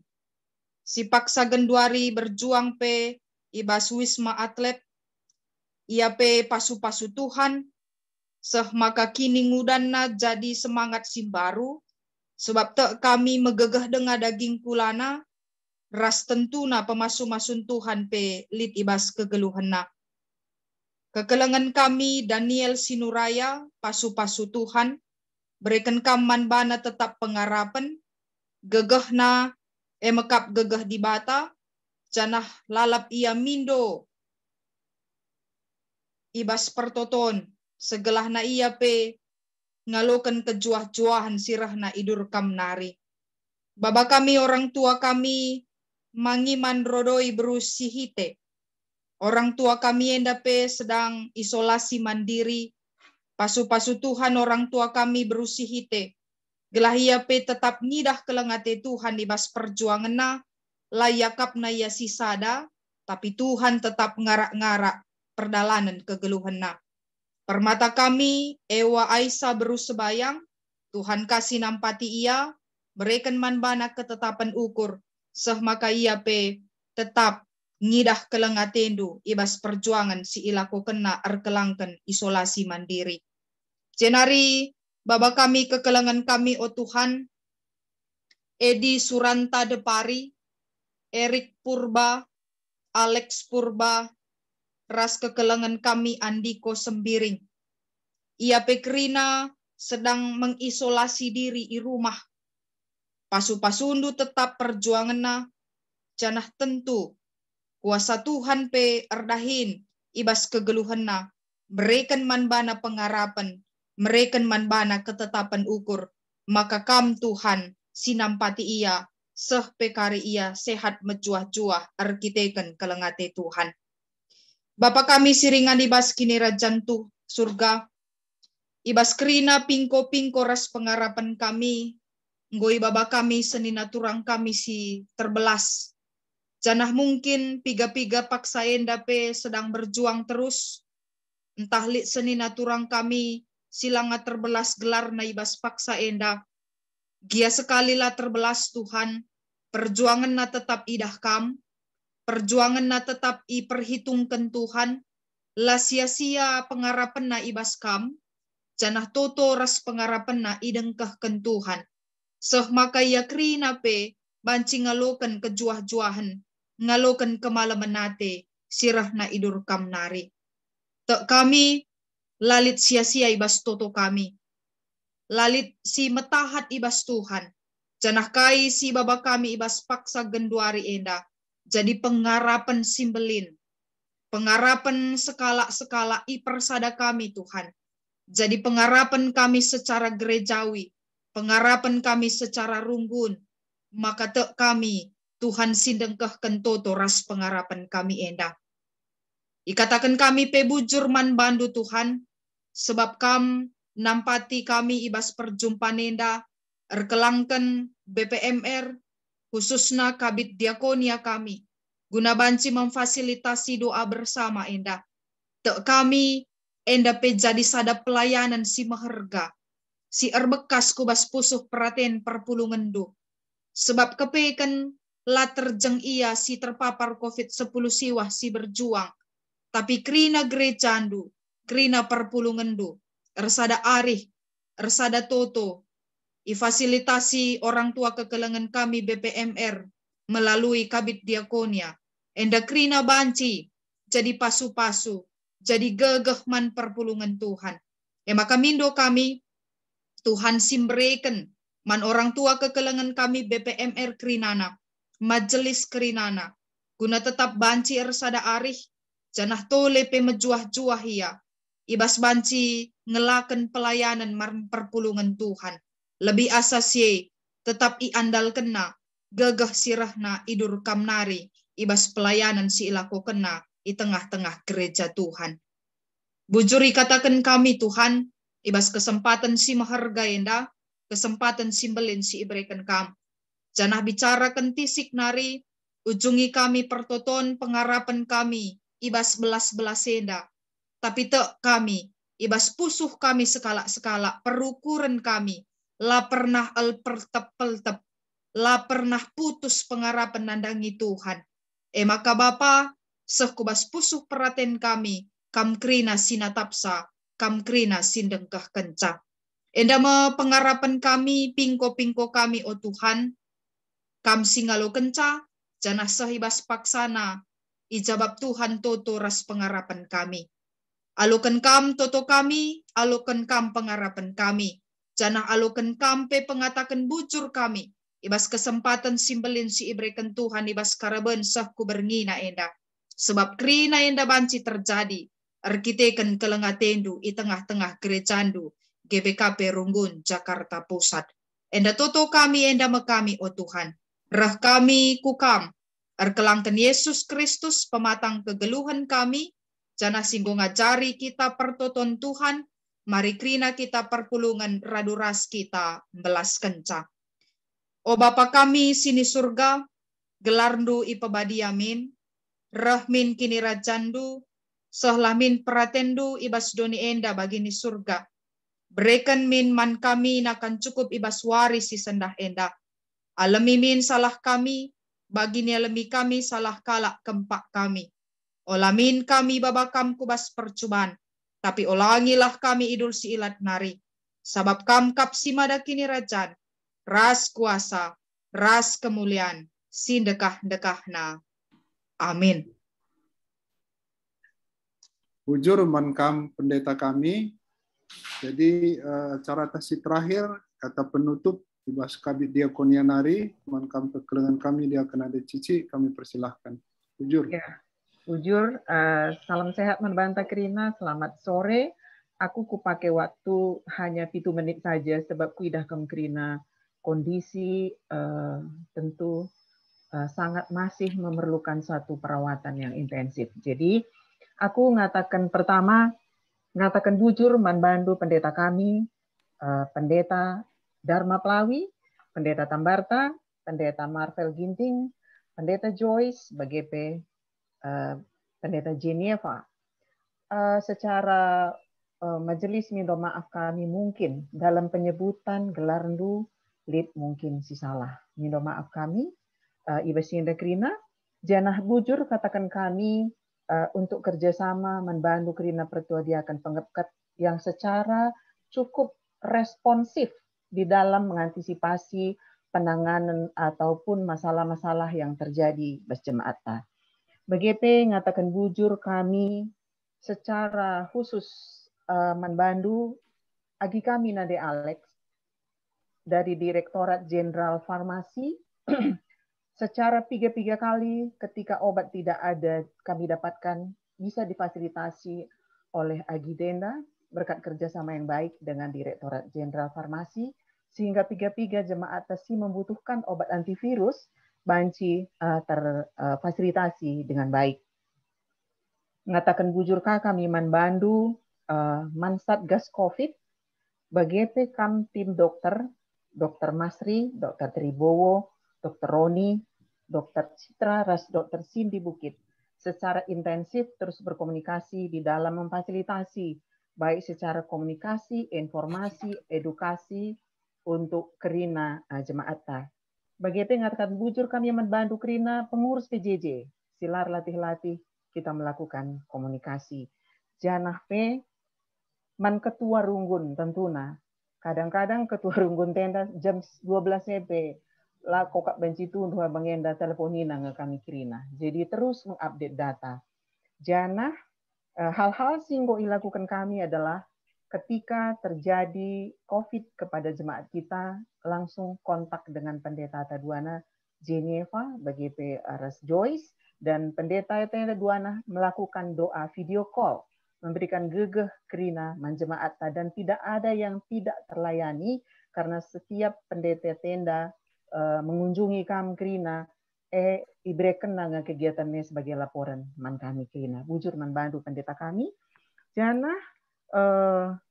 Si paksa genduari berjuang pe ibas wisma atlet. Ia pe pasu-pasu Tuhan. Seh maka kini ngudanna jadi semangat si baru. Sebab tek kami megegeh dengar daging kulana. Ras tentuna pemasu-masun Tuhan pe lid ibas kegeluhena. Kekelengan kami Daniel Sinuraya pasu-pasu Tuhan. Berikan kaman bana tetap pengarapan, gegehna emekap gegeh di bata, janah lalap ia mindo, ibas pertoton, segelah na ia pe, ngalokan kejuah-juahan sirah na idur kam nari. Baba kami orang tua kami, mangiman rodoi berusi hite. Orang tua kami enda pe sedang isolasi mandiri, pasu-pasu Tuhan orang tua kami berusi hite. Gelah ia pe tetap ngidah kelengate Tuhan ibas perjuangan na. Layakap na ia sisada. Tapi Tuhan tetap ngarak-ngarak perdalanan kegeluhan na. Permata kami, Ewa Aisyah berus sebayang. Tuhan kasih nampati ia. Berikan manbana ketetapan ukur. Seh maka ia pe tetap ngidah kelengatendu ibas perjuangan si ilako kena erkelangkan isolasi mandiri. Jenari baba kami kekelengan kami o Tuhan, Edi Suranta Depari, Erik Purba, Alex Purba, ras kekelengan kami Andiko Sembiring. Ia pekrina sedang mengisolasi diri di rumah. Pasu-pasundu tetap perjuangan na, janah tentu kuasa Tuhan pe erdahin ibas kegeluhan na, berikan manbana pengarapan, mereken manbana ketetapan ukur, maka kam Tuhan sinampati ia, seh pekari ia sehat mejuah-juah arkiteken kelengate Tuhan. Bapa kami siringan ibas kini rajantu surga, ibas kerina pingko-pingko ras pengarapan kami, ngoi baba kami senina turang kami si terbelas. Janah mungkin piga-piga paksa enda pe sedang berjuang terus. Entah lit senina turang kami silanga terbelas gelar na ibas paksa enda. Gia sekali lah terbelas Tuhan. Perjuangan na tetap idah kam. perjuangan na tetap iperhitungkan Tuhan, la sia-sia pengarapan na ibas kam, janah toto ras pengarapan na idengkahkan Tuhan. Seh maka ya krina pe, banci ngalokan kejuah-juahan, ngalokan kemalaman nate, sirah na idur kam nari. Tek kami, lalit sia-sia ibas toto kami. Lalit si metahat ibas Tuhan. Janah kai si baba kami ibas paksa genduari enda. Jadi pengarapan simbelin. Pengarapan sekala-sekala ipersada kami Tuhan. Jadi pengarapan kami secara gerejawi. Pengarapan kami secara runggun. Maka tek kami Tuhan sindengkahkan toto ras pengarapan kami enda. Ikatakan kami pebujur man bandu Tuhan. Sebab kam nampati kami ibas perjumpaan enda. Erkelangkan BPMR. Khususnya kabit diakonia kami, guna banci memfasilitasi doa bersama enda. Tek kami enda pe jadi sada pelayanan si meherga, si erbekas kubas pusuh peraten perpulungan do. Sebab kepeken la terjeng ia si terpapar COVID-10 siwah si berjuang, tapi krina gerejandu, krina perpulungan do, ersada arih, ersada toto, ifasilitasi orang tua kekelengan kami BPMR melalui kabit diakonia. Endakrina banci, jadi pasu-pasu, jadi gegeh man perpulungan Tuhan. Ya maka mindo kami, Tuhan simberikan man orang tua kekelengan kami BPMR krinana, majelis krinana, guna tetap banci ersada arih, janah tole pe mejuah-juah ia, ibas banci ngelaken pelayanan man perpulungan Tuhan. Lebih asasi tetap iandal kena, gegah sirahna idur kamnari, ibas pelayanan si ilako kena, i tengah-tengah gereja Tuhan. Bujuri katakan kami Tuhan, ibas kesempatan si maharga enda, kesempatan simbelin si iberikan kam. Janah bicara kentisik nari, ujungi kami pertoton pengarapan kami, ibas belas-belas enda. Tapi tek kami, ibas pusuh kami sekala-sekala, perukuran kami, la pernah peltep, la pernah putus pengarapan nandangi Tuhan. Maka Bapa, sekubas pusuh peraten kami, kam krina sinatapsa, kam krina sindengkah kenca. Enda me pengarapan kami, pingko-pingko kami, o Tuhan, kam singalo kenca, janah sehibas paksana, ijabab Tuhan toto ras pengarapan kami. Alukan kam toto kami, alukan kam pengarapan kami. Janah alukan kampe pengatakan bujur kami. Ibas kesempatan simbelin si iberikan Tuhan ibas karaben sahku bernina enda. Sebab krina enda banci terjadi. Arkiteken kelengatendu i tengah-tengah gerejandu. GBKP Runggun, Jakarta Pusat. Enda toto kami enda mekami o Tuhan. Rah kami kukam. Erkelangkan Yesus Kristus pematang kegeluhan kami. Janah singgung ngajari kita pertoton Tuhan. Mari krina kita perpulungan raduras kita belas kenca. O Bapa kami sini surga, gelarndu ipebadi amin, rahmin kini rajandu, sehlamin peratendu ibas doni enda bagini surga. Berikan min man kami nakan cukup ibas waris si sendah enda. Alami min salah kami, bagini alami kami salah kalak kempak kami. Olamin kami babakam kubas percubaan. Tapi ulangilah kami idul si ilat nari. Sabab kam kap simada kini rajan. Ras kuasa, ras kemuliaan, sindekah-dekahna. Amin. Bujur mankam pendeta kami. Jadi acara tasi terakhir, kata penutup, ibas kabit diakonia nari, mankam kekelengan kami dia kena ada cici, kami persilahkan. Bujur. Ya. Bujur, salam sehat Manbanta Krina, selamat sore. Aku pakai waktu hanya 7 menit saja sebab kuidah kem Krina kondisi tentu sangat masih memerlukan satu perawatan yang intensif. Jadi aku ngatakan pertama, ngatakan bujur Manbandu pendeta kami, pendeta Dharma Plawi, pendeta Tambarta, pendeta Marvel Ginting, pendeta Joyce, BGP, pendeta Geneva. Secara majelis minta maaf kami mungkin dalam penyebutan gelarndu lid mungkin si salah. Minta maaf kami Iba Sinda Krina Janah bujur katakan kami untuk kerjasama membantu Kerina Pertua Diakan Pengekat yang secara cukup responsif di dalam mengantisipasi penanganan ataupun masalah-masalah yang terjadi berjemaat. Begitu ngatakan bujur kami secara khusus membantu agi kami Nade Alex dari Direktorat Jenderal Farmasi secara 3 kali ketika obat tidak ada kami dapatkan bisa difasilitasi oleh Agi Denda berkat kerjasama yang baik dengan Direktorat Jenderal Farmasi sehingga 3 jemaat tasi membutuhkan obat antivirus banci terfasilitasi dengan baik. Mengatakan bujurkah kami membantu Mansat Gas COVID begitu kam tim dokter, Dr. Masri, Dr. Tribowo, Dr. Roni, Dr. Citra, ras Dr. Cindy Bukit secara intensif terus berkomunikasi di dalam memfasilitasi baik secara komunikasi, informasi, edukasi untuk Kerina jemaat. Begitu ngatakan bujur kami membantu Kerina pengurus PJJ, silar latih-latih kita melakukan komunikasi. Janah P man ketua runggun tentuna. Kadang-kadang ketua runggun tenda jam 12 CP lah kokak benci tu dua bangenda teleponina nge kami Kerina. Jadi terus mengupdate data. Janah hal-hal singgo dilakukan kami adalah ketika terjadi COVID kepada jemaat kita, langsung kontak dengan Pendeta Taduana Geneva, begitu Ras Joyce, dan Pendeta Taduana melakukan doa video call, memberikan gegeh Kerina menjemaat, dan tidak ada yang tidak terlayani karena setiap pendeta tenda mengunjungi kami Kerina, diberikan kegiatannya sebagai laporan man kami Kerina. Bujur membantu pendeta kami. Janah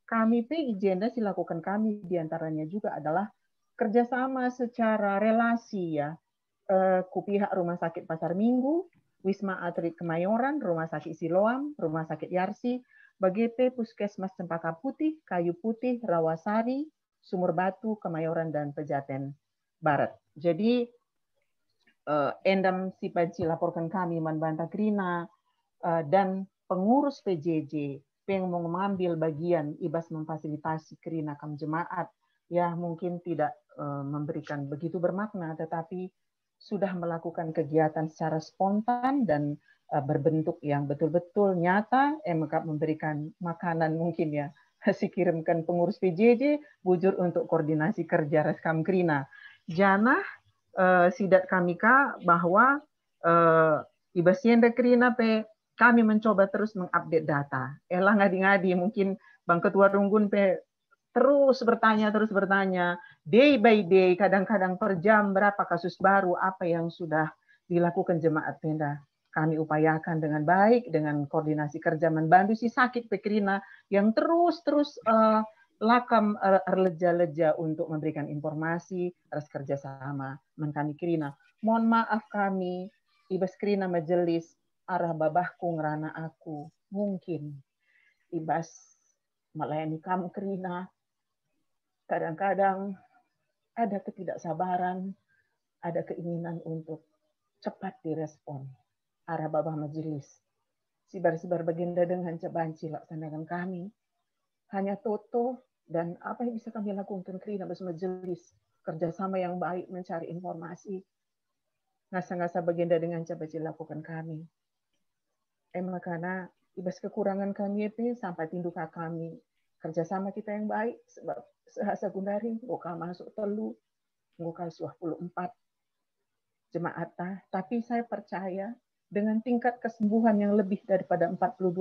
kami agenda silakukan kami diantaranya juga adalah kerjasama secara relasi ya ku pihak Rumah Sakit Pasar Minggu, Wisma Atlet Kemayoran, Rumah Sakit Siloam, Rumah Sakit Yarsi, begitu Puskesmas Cempaka Putih, Kayu Putih, Rawasari, Sumur Batu, Kemayoran dan Pejaten Barat. Jadi endam si Panci laporkan kami membantah Kerina dan pengurus PJJ yang mau mengambil bagian ibas memfasilitasi Kerina kam jemaat ya mungkin tidak memberikan begitu bermakna tetapi sudah melakukan kegiatan secara spontan dan berbentuk yang betul-betul nyata memberikan makanan mungkin ya si kirimkan pengurus PJJ bujur untuk koordinasi kerja reskam Kerina. Janah sidat kami bahwa ibas yenda Kerina pe kami mencoba terus mengupdate data. Elah ngadi-ngadi mungkin Bang Ketua Runggun terus bertanya, day by day, kadang-kadang per jam berapa kasus baru, apa yang sudah dilakukan jemaat tenda. Kami upayakan dengan baik, dengan koordinasi kerja membantu si sakit Kerina yang terus lakam leja-leja untuk memberikan informasi, harus kerjasama kami Kerina. Mohon maaf kami, ibas Kerina majelis, arah babahku ngerana aku mungkin ibas melayani kamu Kerina kadang-kadang ada ketidaksabaran, ada keinginan untuk cepat direspon arah babah majelis sibar-sibar baginda dengan cebanci laksanakan kami hanya toto dan apa yang bisa kami lakukan Kerina bas majelis kerjasama yang baik mencari informasi ngasa-ngasa baginda dengan cebanci lakukan kami. Makanya ibas kekurangan kami itu sampai tinduka kami kerjasama kita yang baik sebab sehasa gundari ngokal masuk telu ngokal 24 jemaat tapi saya percaya dengan tingkat kesembuhan yang lebih daripada 42%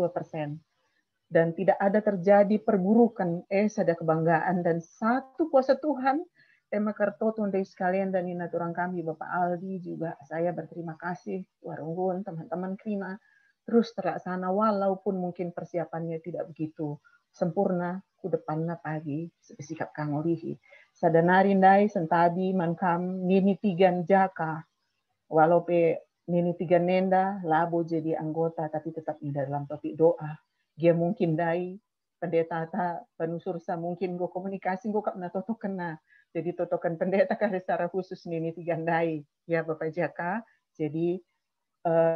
dan tidak ada terjadi perburukan sada kebanggaan dan satu kuasa Tuhan makartoton dari sekalian dan inaturang kami Bapak Aldi juga saya berterima kasih warunggun teman-teman Kerina terus terlaksana walaupun mungkin persiapannya tidak begitu sempurna ku depannya pagi sikap kangolihi sadanari ndai sentabi mankam nini tigan jaka walau nini tigan nenda labo jadi anggota tapi tetap di dalam topik doa dia mungkin dai pendeta penusur sa mungkin go komunikasi go kap na toto kena jadi totokan pendeta kan secara khusus nini tigan dai ya Bapak Jaka jadi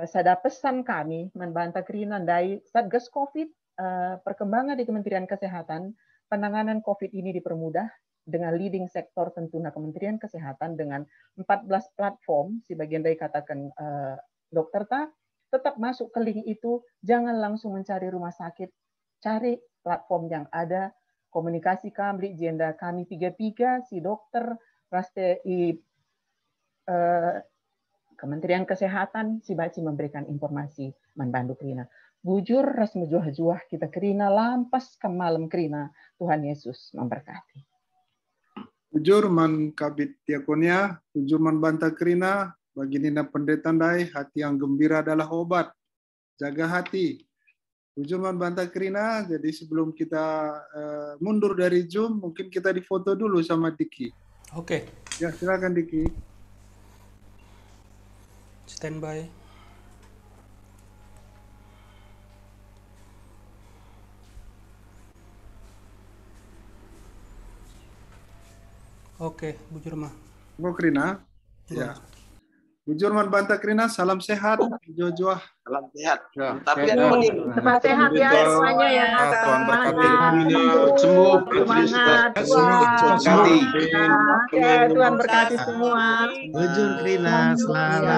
Sada pesan kami membantah Krina dari Satgas COVID, perkembangan di Kementerian Kesehatan, penanganan COVID ini dipermudah dengan leading sektor tentunya Kementerian Kesehatan dengan 14 platform, sebagian dari katakan dokter tetap masuk ke link itu, jangan langsung mencari rumah sakit, cari platform yang ada, komunikasi kami, agenda kami 33, si dokter, Kementerian Kesehatan, si baci memberikan informasi membantu Krina. Bujur ras mejuah-juah kita Krina, lampas ke malam Krina, Tuhan Yesus memberkati. Bujur man kabit diakonia, bujur man bantah Krina, bagi Nina pendeta Dai, hati yang gembira adalah obat. Jaga hati. Bujur man bantah Krina, jadi sebelum kita mundur dari Zoom, mungkin kita difoto dulu sama Diki. Oke. Ya, silakan Diki. Standby. Oke, Bujur mah. Bu Krina. Ya. Bujur man bantah Krina, salam sehat. Jojoah. Salam sehat. Ya. Tapi Tetap sehat ya semuanya ya. Tuhan berkati. Sembuh. Semangat. Tuhan Tuhan berkati semua. Bujur Krina, selamat.